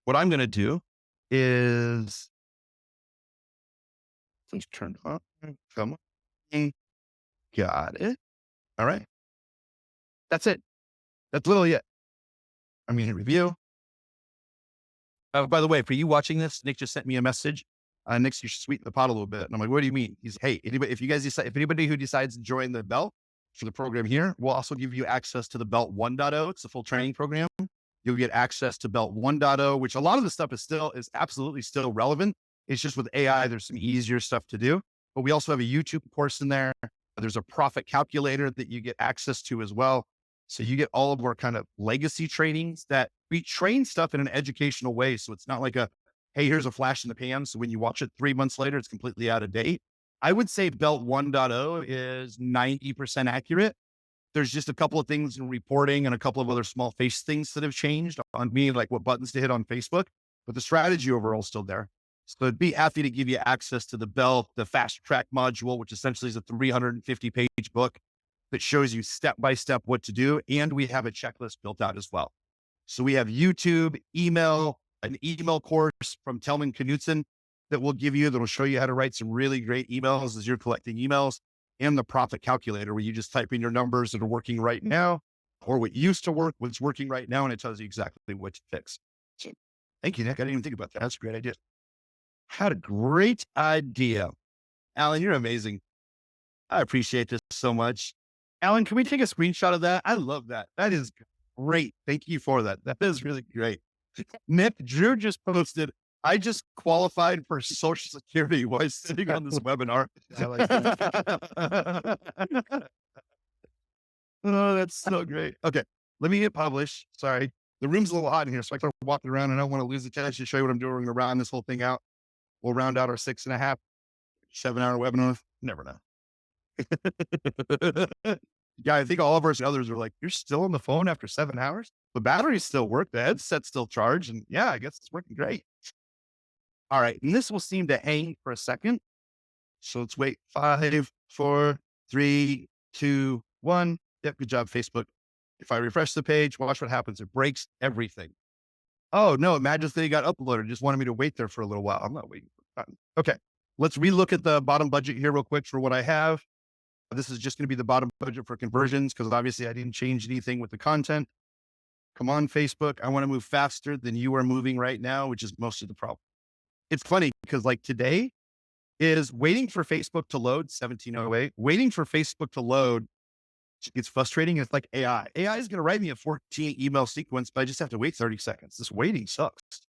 What I'm going to do is, let's turn on. Come on. Got it. All right. That's it. That's literally it. I'm going to review. By the way, for you watching this, Nick just sent me a message. Nick's, you should sweeten the pot a little bit. And I'm like, what do you mean? He's, hey, anybody, if you guys decide, if anybody who decides to join the belt for the program here, we'll also give you access to the belt 1.0. It's a full training program. You'll get access to belt 1.0, which a lot of the stuff is absolutely still relevant. It's just with AI, there's some easier stuff to do, but we also have a YouTube course in there. There's a profit calculator that you get access to as well. So you get all of our kind of legacy trainings that we train stuff in an educational way. So it's not like hey, here's a flash in the pan. So when you watch it 3 months later, it's completely out of date. I would say Belt 1.0 is 90% accurate. There's just a couple of things in reporting and a couple of other small face things that have changed on me, like what buttons to hit on Facebook, but the strategy overall is still there. So I'd be happy to give you access to the Belt, the fast track module, which essentially is a 350-page book that shows you step-by-step what to do. And we have a checklist built out as well. So we have YouTube, email, an email course from Telman Knutson that we'll give you that will show you how to write some really great emails as you're collecting emails, and the profit calculator where you just type in your numbers that are working right now or what used to work, what's working right now, and it tells you exactly what to fix. So, thank you, Nick. I didn't even think about that. That's a great idea. Had a great idea. Alan, you're amazing. I appreciate this so much. Alan, can we take a screenshot of that? I love that. That is great. Thank you for that. That is really great. Nick, Drew just posted, I just qualified for Social Security while sitting on this webinar. I like that. Oh, that's so great. Okay, let me hit publish. Sorry. The room's a little hot in here, so I start walking around and I don't want to lose the chance to show you what I'm doing. We're going to round this whole thing out. We'll round out our 6.5, 7-hour webinar. Never know. Yeah, I think all of us others are like, you're still on the phone after 7 hours? The batteries still work. The headset's still charged. And yeah, I guess it's working great. All right. And this will seem to hang for a second. So let's wait. 5, 4, 3, 2, 1. Yep. Good job, Facebook. If I refresh the page, watch what happens. It breaks everything. Oh, no. It magically got uploaded. Just wanted me to wait there for a little while. I'm not waiting for that. Okay. Let's relook at the bottom budget here real quick for what I have. This is just going to be the bottom budget for conversions because obviously I didn't change anything with the content. Come on, Facebook. I want to move faster than you are moving right now, which is most of the problem. It's funny because like today is waiting for Facebook to load 1708, waiting for Facebook to load. It's frustrating. It's like AI. AI is going to write me a 14 email sequence, but I just have to wait 30 seconds. This waiting sucks.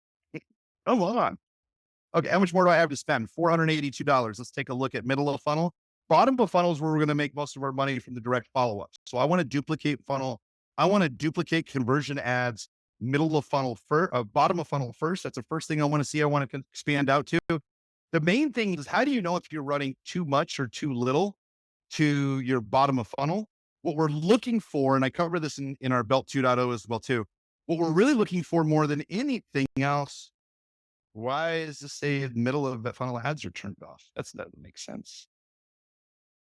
Come on. Okay. How much more do I have to spend? $482. Let's take a look at middle of the funnel. Bottom of funnel is where we're going to make most of our money from the direct follow-ups. So I want to duplicate funnel. I want to duplicate conversion ads, middle of funnel first, bottom of funnel first. That's the first thing I want to see. I want to expand out to. The main thing is, how do you know if you're running too much or too little to your bottom of funnel? What we're looking for, and I cover this in our Belt 2.0 as well too. What we're really looking for more than anything else. Why is this say middle of the funnel ads are turned off? That doesn't make sense.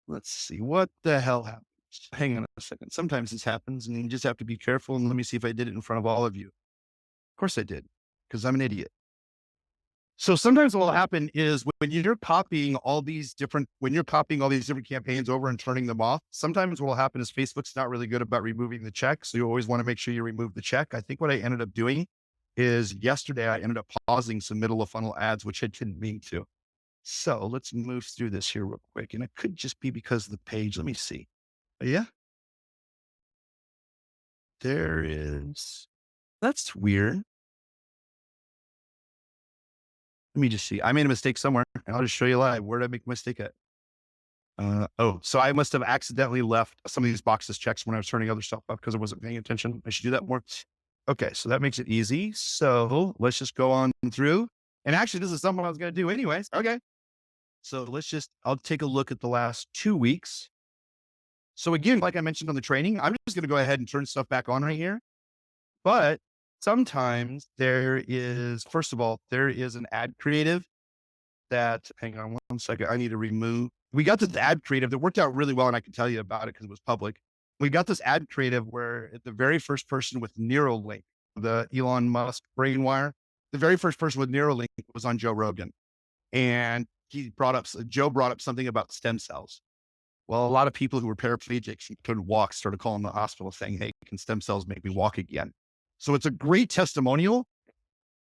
Let's see what the hell happens. Hang on a second. Sometimes this happens and you just have to be careful. And let me see if I did it in front of all of you. Of course I did, because I'm an idiot. So sometimes what will happen is when you're copying all these different campaigns over and turning them off, sometimes what will happen is Facebook's not really good about removing the check. So you always want to make sure you remove the check. I think what I ended up doing is yesterday, I ended up pausing some middle of funnel ads, which I didn't mean to. So let's move through this here real quick. And it could just be because of the page. Let me see. Yeah. There is. That's weird. Let me just see. I made a mistake somewhere. I'll just show you live. Where did I make a mistake at? So I must have accidentally left some of these boxes checked when I was turning other stuff up because I wasn't paying attention. I should do that more. Okay. So that makes it easy. So let's just go on through. And actually, this is something I was going to do anyways. Okay. So I'll take a look at the last 2 weeks. So again, like I mentioned on the training, I'm just going to go ahead and turn stuff back on right here. But sometimes first of all, there is an ad creative that, hang on 1 second. I need to remove. We got this ad creative that worked out really well. And I can tell you about it because it was public. We got this ad creative where the very first person with Neuralink, the Elon Musk brainwire, the very first person with Neuralink was on Joe Rogan. And Joe brought up something about stem cells. Well, a lot of people who were paraplegics and couldn't walk started calling the hospital saying, hey, can stem cells make me walk again? So it's a great testimonial,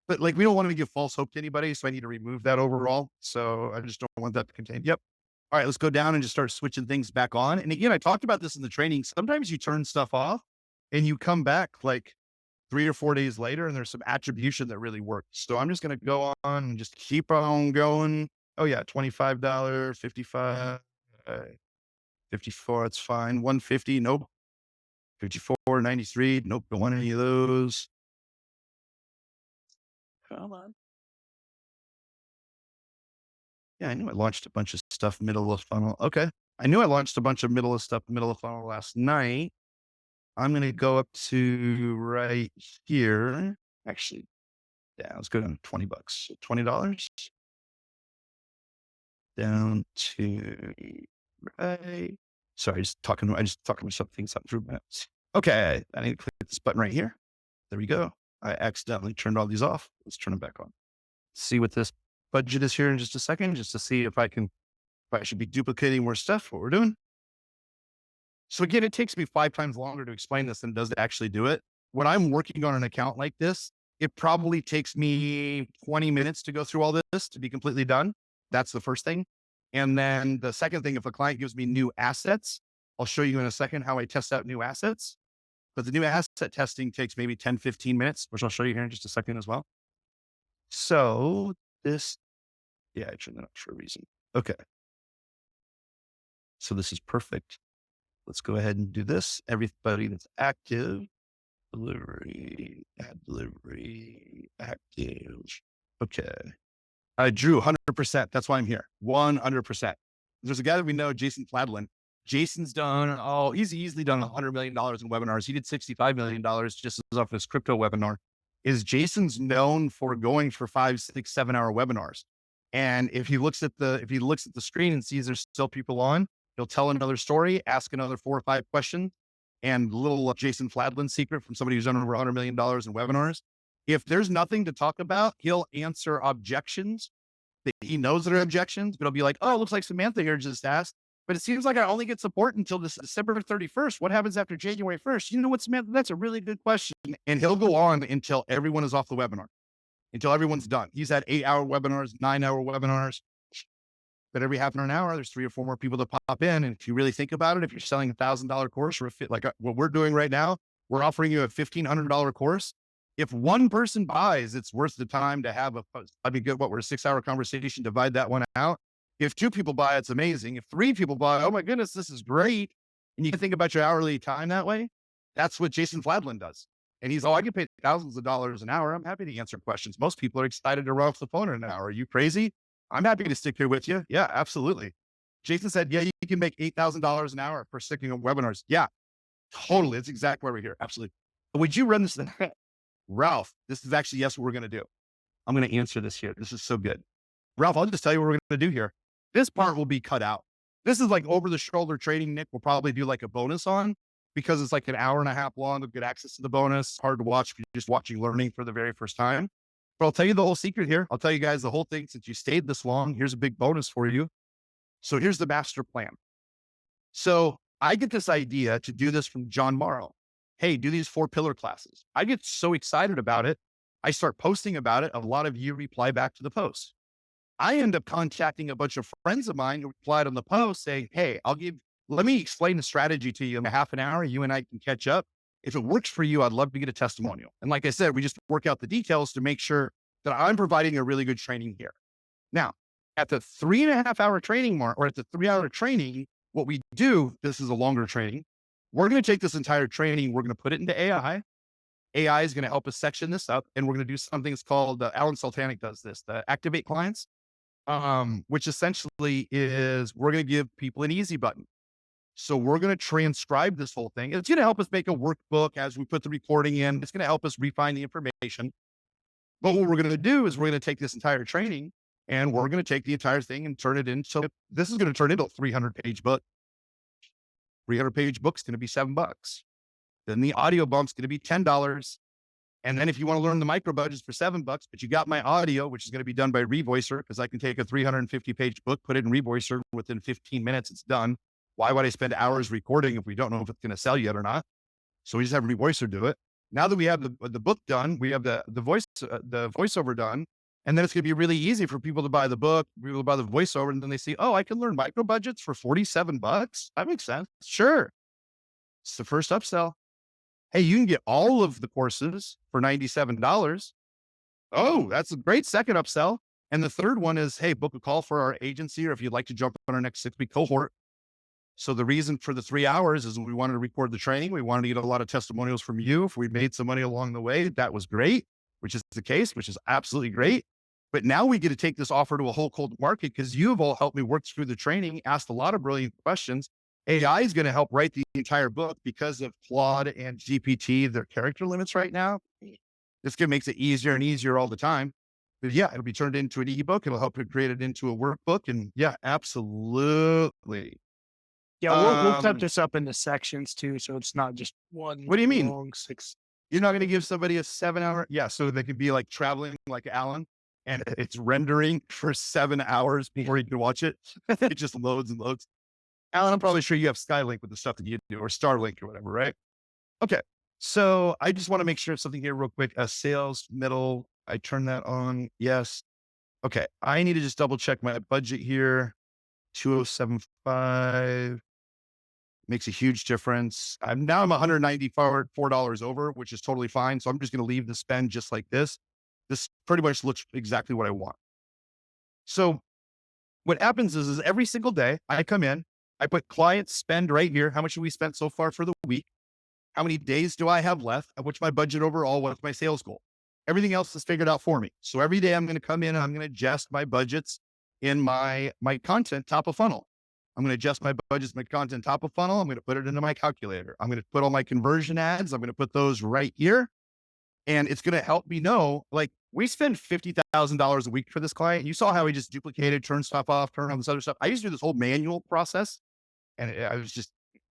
but like, we don't want to give false hope to anybody. So I need to remove that overall. So I just don't want that to contain. Yep. All right, let's go down and just start switching things back on. And again, I talked about this in the training. Sometimes you turn stuff off and you come back like 3 or 4 days later and there's some attribution that really works. So I'm just going to go on and just keep on going. Oh yeah. $25, 55, 54. It's fine. 150. Nope. 54, 93. Nope. Don't want any of those. Come on. Yeah, I knew I launched a bunch of stuff middle of funnel. Okay. I knew I launched a bunch of middle of funnel last night. I'm going to go up to right here. Actually, yeah, let's go down to $20. So $20 down to right. Sorry, I just talking myself things up through minutes. Okay. I need to click this button right here. There we go. I accidentally turned all these off. Let's turn them back on. See what this budget is here in just a second, just to see if I should be duplicating more stuff, what we're doing. So again, it takes me 5 times longer to explain this than it does to actually do it. When I'm working on an account like this, it probably takes me 20 minutes to go through all this to be completely done. That's the first thing. And then the second thing, if a client gives me new assets, I'll show you in a second how I test out new assets. But the new asset testing takes maybe 10, 15 minutes, which I'll show you here in just a second as well. So I turned that up for a reason. Okay. So this is perfect. Let's go ahead and do this. Everybody that's active, delivery, add delivery, active. Okay. Drew, 100%. That's why I'm here. 100%. There's a guy that we know, Jason Fladlin. Jason's he's easily done $100 million in webinars. He did $65 million just off his crypto webinar. Jason's known for going for 5, 6, 7 hour webinars. And if he looks at the screen and sees there's still people on, he'll tell another story, ask another 4 or 5 questions, and little Jason Fladlin secret from somebody who's done over $100 million in webinars. If there's nothing to talk about, he'll answer objections that he knows that are objections, but he'll be like, oh, it looks like Samantha here just asked, but it seems like I only get support until December 31st. What happens after January 1st? You know what, Samantha? That's a really good question. And he'll go on until everyone is off the webinar, until everyone's done. He's had 8-hour webinars, 9-hour webinars. But every half an hour, there's 3 or 4 more people to pop in. And if you really think about it, if you're selling $1,000 course or like what we're doing right now, we're offering you a $1,500 course. If one person buys, it's worth the time to have we're a 6-hour conversation, divide that one out. If 2 people buy, it's amazing. If 3 people buy, oh my goodness, this is great. And you can think about your hourly time that way. That's what Jason Fladlin does. And he's, I get paid thousands of dollars an hour. I'm happy to answer questions. Most people are excited to run off the phone in an hour. Are you crazy? I'm happy to stick here with you. Yeah, absolutely. Jason said, yeah, you can make $8,000 an hour for sticking on webinars. Yeah, totally. It's exactly why we're here. Absolutely. But would you run this? Ralph, this is actually, yes, what we're going to do. I'm going to answer this here. This is so good. Ralph, I'll just tell you what we're going to do here. This part will be cut out. This is like over the shoulder trading. Nick will probably do like a bonus on, because it's like an hour and a half long to get access to the bonus. Hard to watch if you're just watching learning for the very first time. But I'll tell you the whole secret here. I'll tell you guys the whole thing. Since you stayed this long, here's a big bonus for you. So here's the master plan. So I get this idea to do this from John Morrow. Hey, do these 4 pillar classes. I get so excited about it. I start posting about it. A lot of you reply back to the post. I end up contacting a bunch of friends of mine who replied on the post saying, hey, let me explain the strategy to you in a half an hour. You and I can catch up. If it works for you, I'd love to get a testimonial. And like I said, we just work out the details to make sure that I'm providing a really good training here. Now, at the 3.5 hour training mark, or at the 3-hour training, what we do, this is a longer training. We're going to take this entire training. We're going to put it into AI. AI is going to help us section this up. And we're going to do something that's called, Alan Sultanic does this, the Activate Clients, which essentially is we're going to give people an easy button. So we're going to transcribe this whole thing. It's going to help us make a workbook as we put the recording in. It's going to help us refine the information. But what we're going to do is we're going to take this entire training and we're going to take the entire thing and turn it into, this is going to turn into a 300-page book. 300-page book's going to be $7. Then the audio bump's going to be $10. And then if you want to learn the micro budgets for $7, but you got my audio, which is going to be done by Revoicer, because I can take a 350-page book, put it in Revoicer within 15 minutes, it's done. Why would I spend hours recording if we don't know if it's going to sell yet or not? So we just have Revoicer do it. Now that we have the book done, we have the voiceover done, and then it's going to be really easy for people to buy the book, people to buy the voiceover, and then they see, oh, I can learn micro budgets for $47. That makes sense. Sure. It's the first upsell. Hey, you can get all of the courses for $97. Oh, that's a great second upsell. And the third one is, hey, book a call for our agency, or if you'd like to jump on our next 6-week cohort. So the reason for the 3 hours is we wanted to record the training. We wanted to get a lot of testimonials from you. If we made some money along the way, that was great. which is the case, which is absolutely great. But now we get to take this offer to a whole cold market because you have all helped me work through the training, asked a lot of brilliant questions. AI is going to help write the entire book because of Claude and GPT, their character limits right now. This makes it easier and easier all the time. But yeah, it'll be turned into an ebook. It'll help you create it into a workbook. And yeah, absolutely. Yeah, we'll cut this up into sections too, so it's not just one. What do you mean? Long 6. You're not going to give somebody a 7-hour? Yeah, so they could be like traveling like Alan, and it's rendering for 7 hours before you can watch it. It just loads and loads. Alan, I'm probably sure you have Skylink with the stuff that you do, or Starlink or whatever, right? Okay. So I just want to make sure something here real quick. Sales middle, I turn that on. Yes. Okay. I need to just double check my budget here. 2075 makes a huge difference. I'm $194 over, which is totally fine. So I'm just going to leave the spend just like this. This pretty much looks exactly what I want. So what happens is every single day I come in, I put client spend right here. How much have we spent so far for the week? How many days do I have left? What's my budget overall? What's my sales goal? Everything else is figured out for me. So every day I'm going to come in and I'm going to adjust my budgets in my content top of funnel. I'm going to adjust my budgets, my content top of funnel. I'm going to put it into my calculator. I'm going to put all my conversion ads. I'm going to put those right here. And it's going to help me know, like, we spend $50,000 a week for this client. You saw how he just duplicated, turned stuff off, turned on this other stuff. I used to do this whole manual process. And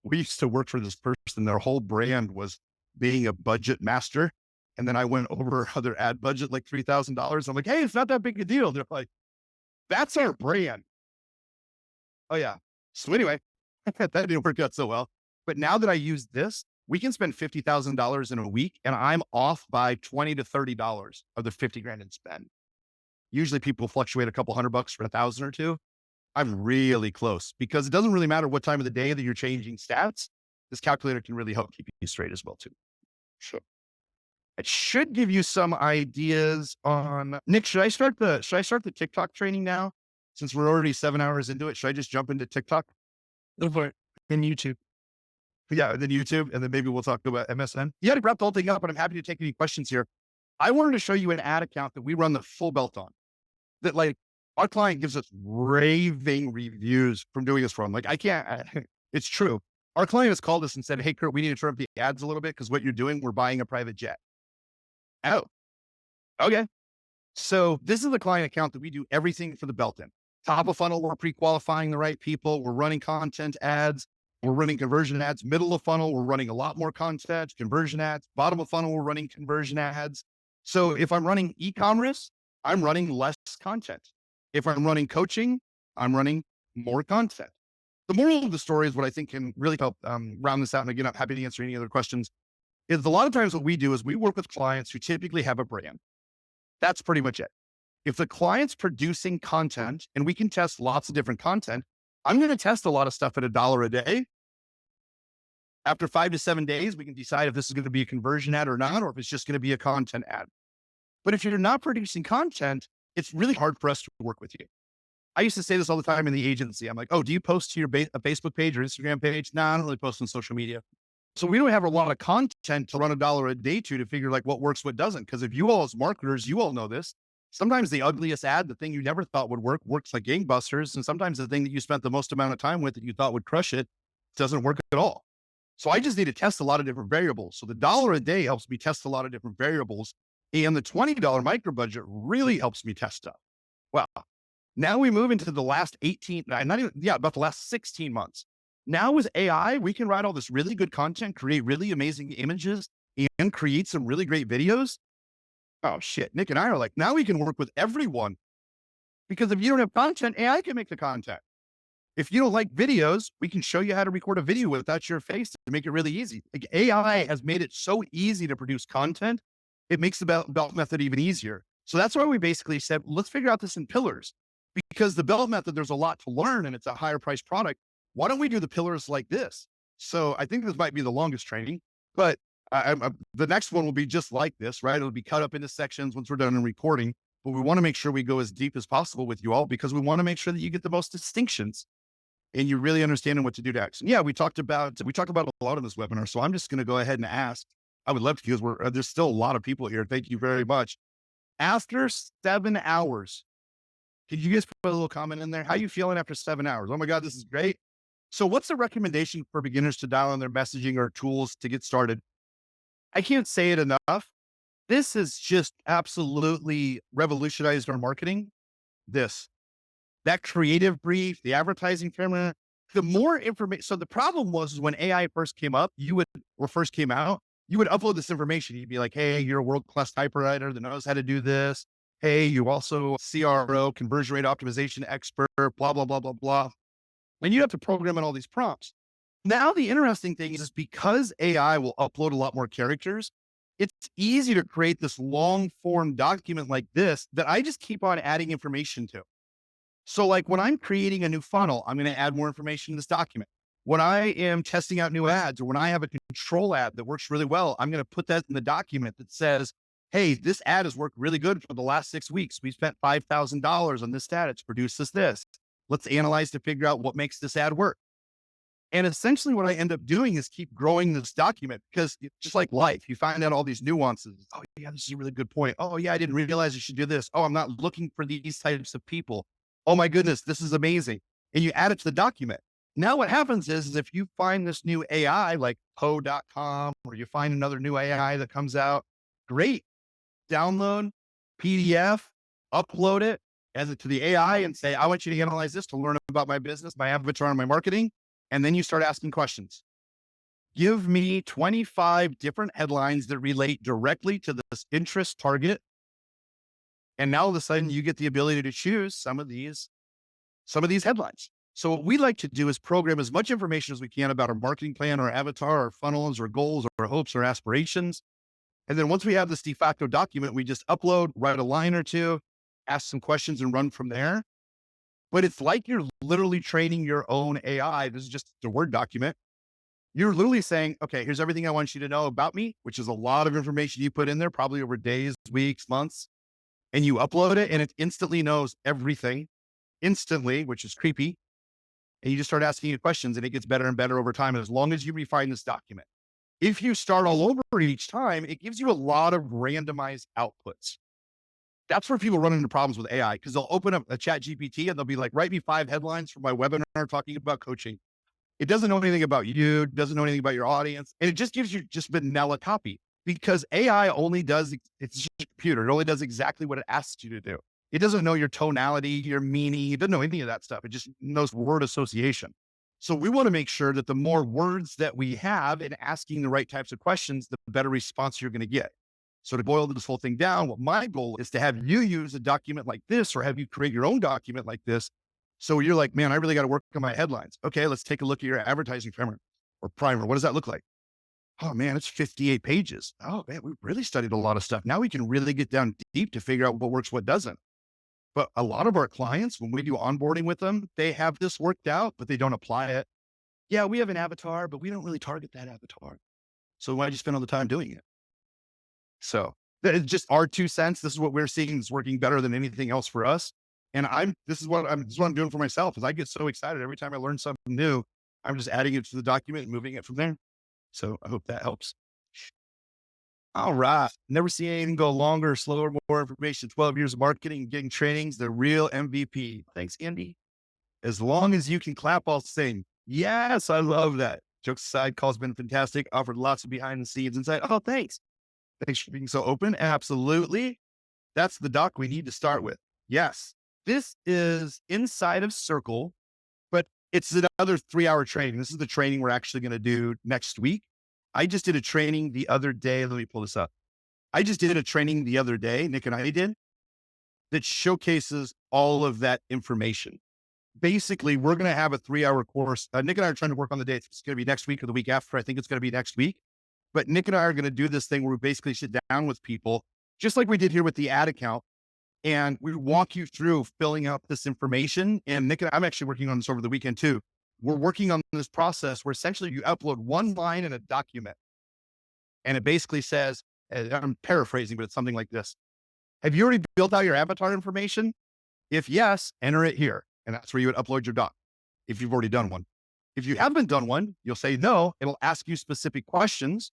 we used to work for this person. Their whole brand was being a budget master. And then I went over their ad budget, like $3,000. I'm like, hey, it's not that big a deal. They're like, that's our brand. Oh yeah. So anyway, that didn't work out so well. But now that I use this, we can spend $50,000 in a week and I'm off by $20 to $30 of the 50 grand in spend. Usually people fluctuate a couple $100 for 1,000 or two. I'm really close because it doesn't really matter what time of the day that you're changing stats. This calculator can really help keep you straight as well too. Sure. It should give you some ideas on Nick. Should I start the TikTok training now? Since we're already 7 hours into it, should I just jump into TikTok? Go for it. In YouTube. Yeah, then YouTube, and then maybe we'll talk about MSN. Yeah, to wrap the whole thing up, but I'm happy to take any questions here. I wanted to show you an ad account that we run the full belt on. That like our client gives us raving reviews from doing this for them. Like it's true. Our client has called us and said, hey, Kurt, we need to turn up the ads a little bit because what you're doing, we're buying a private jet. Oh, okay. So this is the client account that we do everything for the belt in. Top of funnel, we're pre-qualifying the right people. We're running content ads. We're running conversion ads. Middle of funnel, we're running a lot more content, conversion ads. Bottom of funnel, we're running conversion ads. So if I'm running e-commerce, I'm running less content. If I'm running coaching, I'm running more content. The moral of the story is what I think can really help round this out. And again, I'm happy to answer any other questions. Is a lot of times what we do is we work with clients who typically have a brand. That's pretty much it. If the client's producing content and we can test lots of different content, I'm going to test a lot of stuff at $1 a day. After 5 to 7 days, we can decide if this is going to be a conversion ad or not, or if it's just going to be a content ad. But if you're not producing content, it's really hard for us to work with you. I used to say this all the time in the agency. I'm like, oh, do you post to your a Facebook page or Instagram page? No, I don't really post on social media. So we don't have a lot of content to run $1 a day to figure like what works, what doesn't. Because if you all as marketers, you all know this. Sometimes the ugliest ad, the thing you never thought would work, works like gangbusters. And sometimes the thing that you spent the most amount of time with that you thought would crush it doesn't work at all. So I just need to test a lot of different variables. So the $1 a day helps me test a lot of different variables. And the $20 micro budget really helps me test stuff. Well, now we move into the last about the last 16 months. Now with AI, we can write all this really good content, create really amazing images, and create some really great videos. Oh shit. Nick and I are like, now we can work with everyone. Because if you don't have content, AI can make the content. If you don't like videos, we can show you how to record a video without your face to make it really easy. Like AI has made it so easy to produce content. It makes the belt method even easier. So that's why we basically said, let's figure out this in pillars, because the belt method, there's a lot to learn and it's a higher price product. Why don't we do the pillars like this? So I think this might be the longest training, but the next one will be just like this, right? It'll be cut up into sections once we're done in recording, but we want to make sure we go as deep as possible with you all because we want to make sure that you get the most distinctions and you really understand what to do next. And yeah, we talk about a lot in this webinar. So I'm just going to go ahead and ask, I would love to because there's still a lot of people here. Thank you very much. After 7 hours, could you guys put a little comment in there? How you feeling after 7 hours? Oh my God, this is great. So what's the recommendation for beginners to dial in their messaging or tools to get started? I can't say it enough. This has just absolutely revolutionized our marketing. This, that creative brief, the advertising camera, the more information. So the problem was when AI first came up, first came out, you would upload this information. You'd be like, hey, you're a world-class typewriter that knows how to do this. Hey, you also CRO, conversion rate optimization expert, blah, blah, blah, blah, blah. And you have to program in all these prompts. Now, the interesting thing is because AI will upload a lot more characters, it's easy to create this long form document like this that I just keep on adding information to. So like when I'm creating a new funnel, I'm going to add more information in this document. When I am testing out new ads or when I have a control ad that works really well, I'm going to put that in the document that says, hey, this ad has worked really good for the last 6 weeks. We spent $5,000 on this ad. It's produced us this. Let's analyze to figure out what makes this ad work. And essentially what I end up doing is keep growing this document because just like life, you find out all these nuances. Oh yeah, this is a really good point. Oh yeah, I didn't realize I should do this. Oh, I'm not looking for these types of people. Oh my goodness, this is amazing. And you add it to the document. Now what happens is if you find this new AI like Poe.com or you find another new AI that comes out, great. Download PDF, upload it as it to the AI and say, I want you to analyze this to learn about my business, my avatar, and my marketing. And then you start asking questions. Give me 25 different headlines that relate directly to this interest target. And now all of a sudden you get the ability to choose some of these headlines. So what we like to do is program as much information as we can about our marketing plan, our avatar, our funnels, our goals, our hopes, our aspirations. And then once we have this de facto document, we just upload, write a line or two, ask some questions and run from there. But it's like you're literally training your own AI. This is just a Word document. You're literally saying, okay, here's everything I want you to know about me, which is a lot of information you put in there, probably over days, weeks, months, and you upload it and it instantly knows everything instantly, which is creepy. And you just start asking it questions and it gets better and better over time as long as you refine this document. If you start all over each time, it gives you a lot of randomized outputs. That's where people run into problems with AI because they'll open up a chat GPT and they'll be like, write me 5 headlines for my webinar talking about coaching. It doesn't know anything about you, doesn't know anything about your audience. And it just gives you just vanilla copy because AI only does, it's just a computer. It only does exactly what it asks you to do. It doesn't know your tonality, your meaning. It doesn't know any of that stuff. It just knows word association. So we want to make sure that the more words that we have in asking the right types of questions, the better response you're going to get. So to boil this whole thing down, what my goal is to have you use a document like this or have you create your own document like this. So you're like, man, I really got to work on my headlines. Okay, let's take a look at your advertising primer or primer. What does that look like? Oh man, it's 58 pages. Oh man, we really studied a lot of stuff. Now we can really get down deep to figure out what works, what doesn't. But a lot of our clients, when we do onboarding with them, they have this worked out, but they don't apply it. Yeah, we have an avatar, but we don't really target that avatar. So why do you spend all the time doing it? So it's just our 2 cents. This is what we're seeing is working better than anything else for us. And this is what I'm doing for myself is I get so excited every time I learn something new. I'm just adding it to the document and moving it from there. So I hope that helps. All right. Never seen anything go longer, slower, more information. 12 years of marketing, getting trainings, the real MVP. Thanks, Andy. As long as you can clap, I'll sing. Yes, I love that. Jokes aside, call's been fantastic. Offered lots of behind the scenes insight. Oh, thanks. Thanks for being so open. Absolutely. That's the doc we need to start with. Yes. This is inside of Circle, but it's another 3-hour training. This is the training we're actually going to do next week. I just did a training the other day. Let me pull this up. I just did a training the other day, Nick and I did, that showcases all of that information. Basically, we're going to have a 3-hour course. Nick and I are trying to work on the dates. It's going to be next week or the week after. I think it's going to be next week. But Nick and I are going to do this thing where we basically sit down with people, just like we did here with the ad account. And we walk you through filling out this information. And Nick and I'm actually working on this over the weekend too. We're working on this process where essentially you upload one line in a document. And it basically says, I'm paraphrasing, but it's something like this. Have you already built out your avatar information? If yes, enter it here. And that's where you would upload your doc if you've already done one. If you haven't done one, you'll say no. It'll ask you specific questions.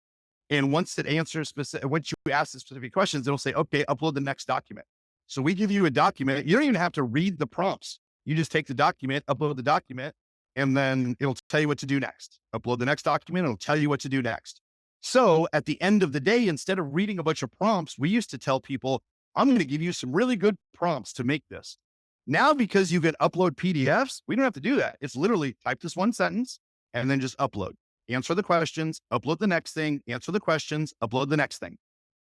And once it answers specific, once you ask the specific questions, it'll say, okay, upload the next document. So we give you a document. You don't even have to read the prompts. You just take the document, upload the document, and then it'll tell you what to do next. Upload the next document. It'll tell you what to do next. So at the end of the day, instead of reading a bunch of prompts, we used to tell people, I'm going to give you some really good prompts to make this. Now, because you can upload PDFs, we don't have to do that. It's literally type this one sentence and then just upload, answer the questions, upload the next thing, answer the questions, upload the next thing.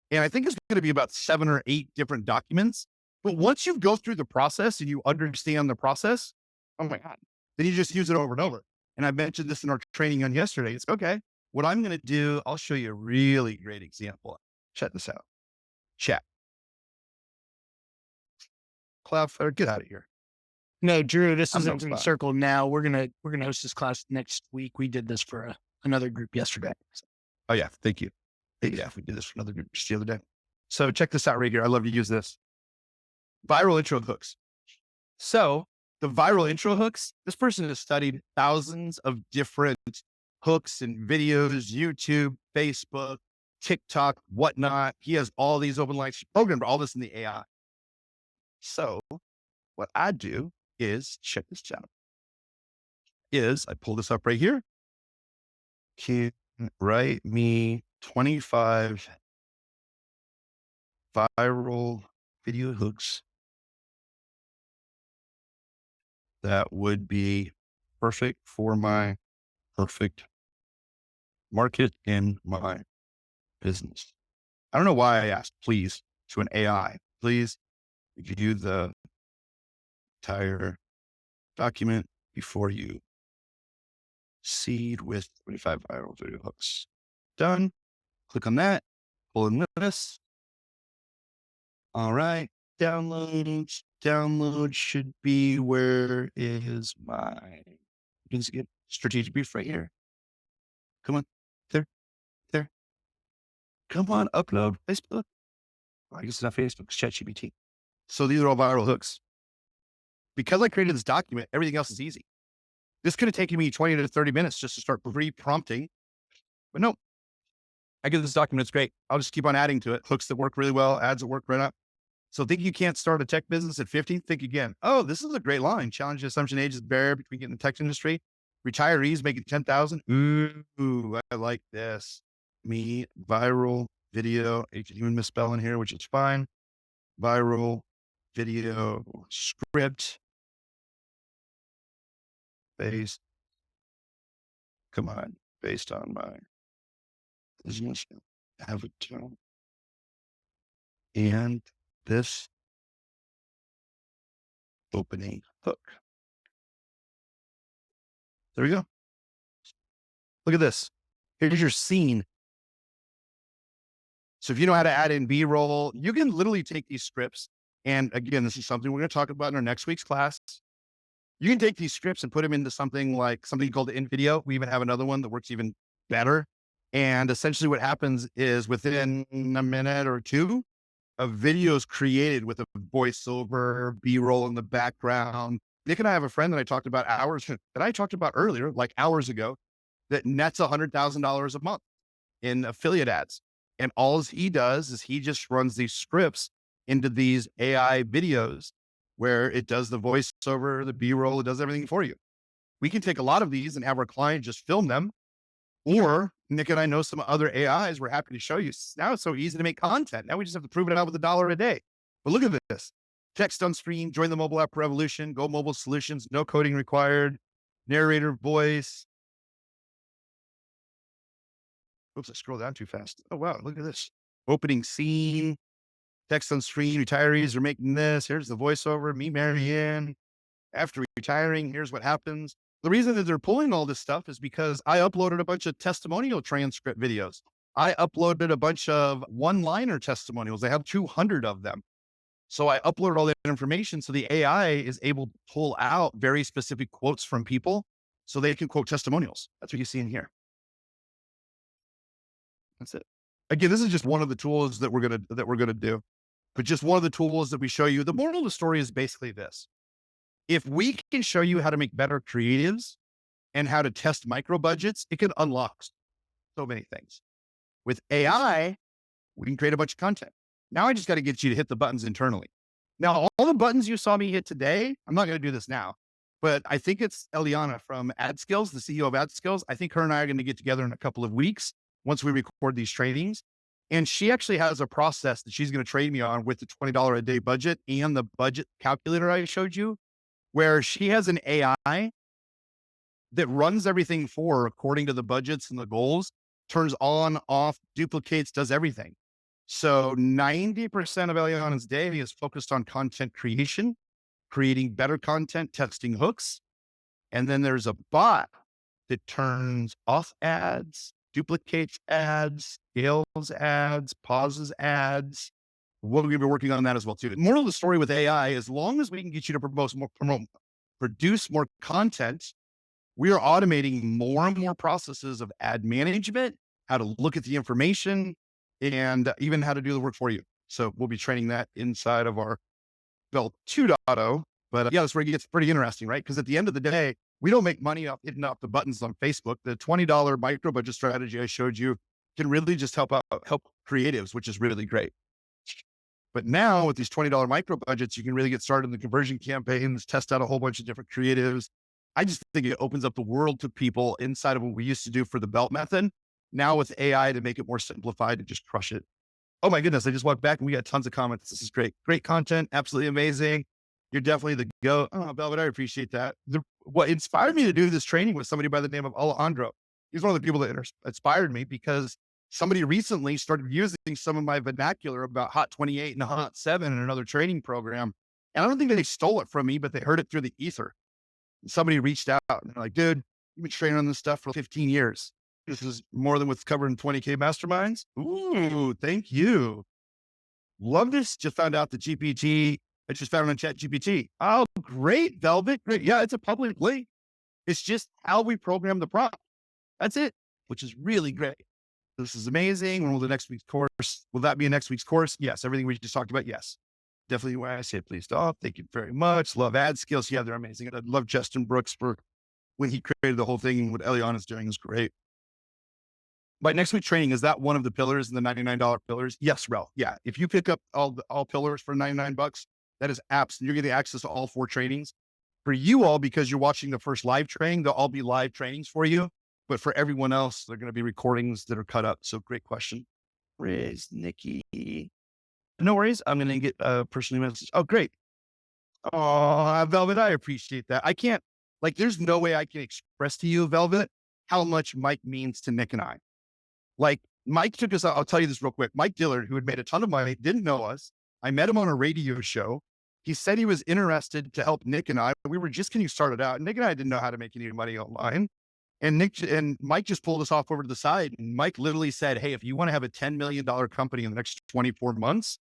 And I think it's going to be about 7 or 8 different documents. But once you go through the process and you understand the process, oh my God, then you just use it over and over. And I mentioned this in our training on yesterday. It's okay. What I'm going to do, I'll show you a really great example. Check this out. Chat. Cloudflare, get out of here. No, Drew, this isn't in the circle now. We're gonna host this class next week. We did this for another group yesterday. Oh yeah, thank you. Yeah, we did this for another group just the other day. So check this out right here. I love to use this. Viral intro hooks. So the viral intro hooks, this person has studied thousands of different hooks and videos, YouTube, Facebook, TikTok, whatnot. He has all these open lines. He programmed all this in the AI. So what I do is check this out. I pull this up right here. Can write me 25 viral video hooks that would be perfect for my perfect market in my business. I don't know why I asked please to an AI. Please review the entire document before you seed with 25 viral video hooks. Done. Click on that. Pull in this. All right. Download should be, where is my strategic brief right here. Come on. There. Come on, upload Facebook. I guess it's not Facebook, it's ChatGPT. So these are all viral hooks. Because I created this document, everything else is easy. This could have taken me 20 to 30 minutes just to start pre-prompting. But no, I get this document. It's great. I'll just keep on adding to it. Hooks that work really well, ads that work right up. So think you can't start a tech business at 50? Think again. Oh, this is a great line. Challenge the assumption age is barrier between getting the tech industry. Retirees making 10,000. Ooh, I like this. Me, viral video. You can even misspell in here, which is fine. Viral video script. Based on my business avatar. And this opening hook. There we go. Look at this. Here's your scene. So if you know how to add in B-roll, you can literally take these scripts. And again, this is something we're going to talk about in our next week's class. You can take these scripts and put them into something called InVideo. We even have another one that works even better. And essentially what happens is within a minute or two, a video is created with a voiceover, B-roll in the background. Nick and I have a friend that I talked about earlier, like hours ago, that nets $100,000 a month in affiliate ads. And all he does is he just runs these scripts into these AI videos where it does the voiceover, the B-roll, it does everything for you. We can take a lot of these and have our client just film them. Or Nick and I know some other AIs. We're happy to show you. Now it's so easy to make content. Now we just have to prove it out with $1 a day. But look at this. Text on screen, join the mobile app revolution, go mobile solutions, no coding required, narrator voice. Oops, I scrolled down too fast. Oh, wow. Look at this. Opening scene, text on screen, retirees are making this. Here's the voiceover, me, Marianne. After retiring, here's what happens. The reason that they're pulling all this stuff is because I uploaded a bunch of testimonial transcript videos. I uploaded a bunch of one-liner testimonials. I have 200 of them. So I uploaded all that information so the AI is able to pull out very specific quotes from people so they can quote testimonials. That's what you see in here. That's it. Again, this is just one of the tools that we're gonna do, but just one of the tools that we show you. The moral of the story is basically this. If we can show you how to make better creatives and how to test micro budgets, it can unlock so many things. With AI, we can create a bunch of content. Now I just got to get you to hit the buttons internally. Now, all the buttons you saw me hit today, I'm not going to do this now, but I think it's Eliana from AdSkills, the CEO of AdSkills. I think her and I are going to get together in a couple of weeks once we record these trainings. And she actually has a process that she's going to train me on with the $20 a day budget and the budget calculator I showed you, where she has an AI that runs everything for her according to the budgets and the goals, turns on, off, duplicates, does everything. So 90% of Eliana's day is focused on content creation, creating better content, testing hooks. And then there's a bot that turns off ads, duplicates ads, scales ads, pauses ads. We're going to be working on that as well too. Moral of the story with AI, as long as we can get you to produce more content, we are automating more and more processes of ad management, how to look at the information, and even how to do the work for you. So we'll be training that inside of our Bell 2.0. But yeah, that's where it gets pretty interesting, right? Because at the end of the day, we don't make money off hitting up the buttons on Facebook. The $20 micro budget strategy I showed you can really just help creatives, which is really great. But now with these $20 micro budgets, you can really get started in the conversion campaigns, test out a whole bunch of different creatives. I just think it opens up the world to people inside of what we used to do for the Belt method. Now with AI to make it more simplified and just crush it. Oh my goodness. I just walked back and we got tons of comments. This is great. Great content. Absolutely amazing. You're definitely the go. Oh, Velvet, I appreciate that. What inspired me to do this training was somebody by the name of Alejandro. He's one of the people that inspired me because somebody recently started using some of my vernacular about Hot 28 and Hot 7 in another training program. And I don't think they stole it from me, but they heard it through the ether. And somebody reached out and they're like, dude, you've been training on this stuff for 15 years. This is more than what's covered in 20K masterminds. Ooh, thank you. Love this. Just found out the GPT. I just found it on ChatGPT. Oh, great, Velvet. Great. Yeah, it's a public link. It's just how we program the prompt. That's it, which is really great. This is amazing. When will the next week's course? Will that be a next week's course? Yes. Everything we just talked about. Yes. Definitely why I say please stop. Thank you very much. Love AdSkills. Yeah, they're amazing. I love Justin Brooks for when he created the whole thing, and what Eliana's doing is great. My next week training, is that one of the pillars in the $99 pillars? Yes, Rel. Yeah. If you pick up all pillars for $99, that is apps. You're getting access to all 4 trainings. For you all, because you're watching the first live training, they'll all be live trainings for you. But for everyone else, they're going to be recordings that are cut up. So great question. Where's Nikki? No worries. I'm going to get a personal message. Oh, great. Oh, Velvet, I appreciate that. I can't, there's no way I can express to you, Velvet, how much Mike means to Nick and I. Mike took us out. I'll tell you this real quick. Mike Dillard, who had made a ton of money, didn't know us. I met him on a radio show. He said he was interested to help Nick and I. We were just getting started out. Nick and I didn't know how to make any money online. And Mike just pulled us off over to the side. And Mike literally said, hey, if you want to have a $10 million company in the next 24 months,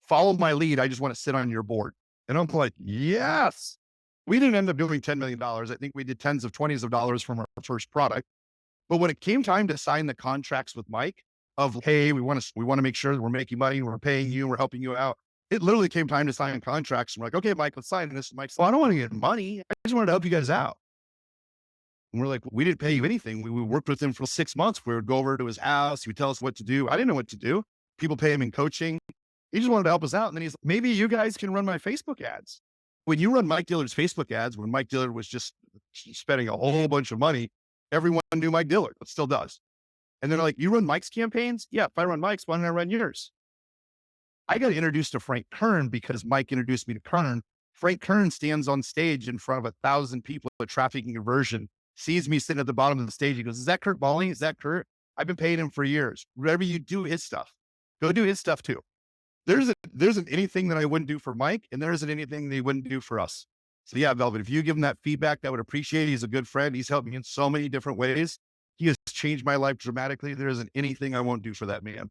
follow my lead. I just want to sit on your board. And I'm like, yes. We didn't end up doing $10 million. I think we did tens of 20s of dollars from our first product. But when it came time to sign the contracts with Mike of, hey, we want to make sure that we're making money, we're paying you, we're helping you out. It literally came time to sign contracts. And we're like, okay, Mike, let's sign this. Mike's, well, I don't want to get money. I just wanted to help you guys out. And we're like, we didn't pay you anything. We worked with him for 6 months. We would go over to his house. He would tell us what to do. I didn't know what to do. People pay him in coaching. He just wanted to help us out. And then he's like, maybe you guys can run my Facebook ads. When you run Mike Dillard's Facebook ads, when Mike Dillard was just spending a whole bunch of money, everyone knew Mike Dillard, but still does. And they're like, you run Mike's campaigns? Yeah, if I run Mike's, why don't I run yours? I got introduced to Frank Kern because Mike introduced me to Kern. Frank Kern stands on stage in front of 1,000 people at Traffic and Conversion, sees me sitting at the bottom of the stage. He goes, is that Kurt Bally? Is that Kurt? I've been paying him for years. Whatever you do his stuff, go do his stuff too. There isn't anything that I wouldn't do for Mike, and there isn't anything that he wouldn't do for us. So yeah, Velvet, if you give him that feedback, I would appreciate it. He's a good friend. He's helped me in so many different ways. He has changed my life dramatically. There isn't anything I won't do for that man.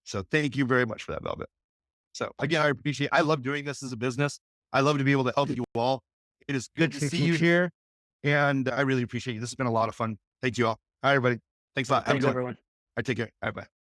So thank you very much for that, Velvet. So again, I love doing this as a business. I love to be able to help you all. It is good to see you here. And I really appreciate you. This has been a lot of fun. Thank you all. Hi, everybody. Thanks a lot. Thanks, everyone. All right, take care. All right, bye.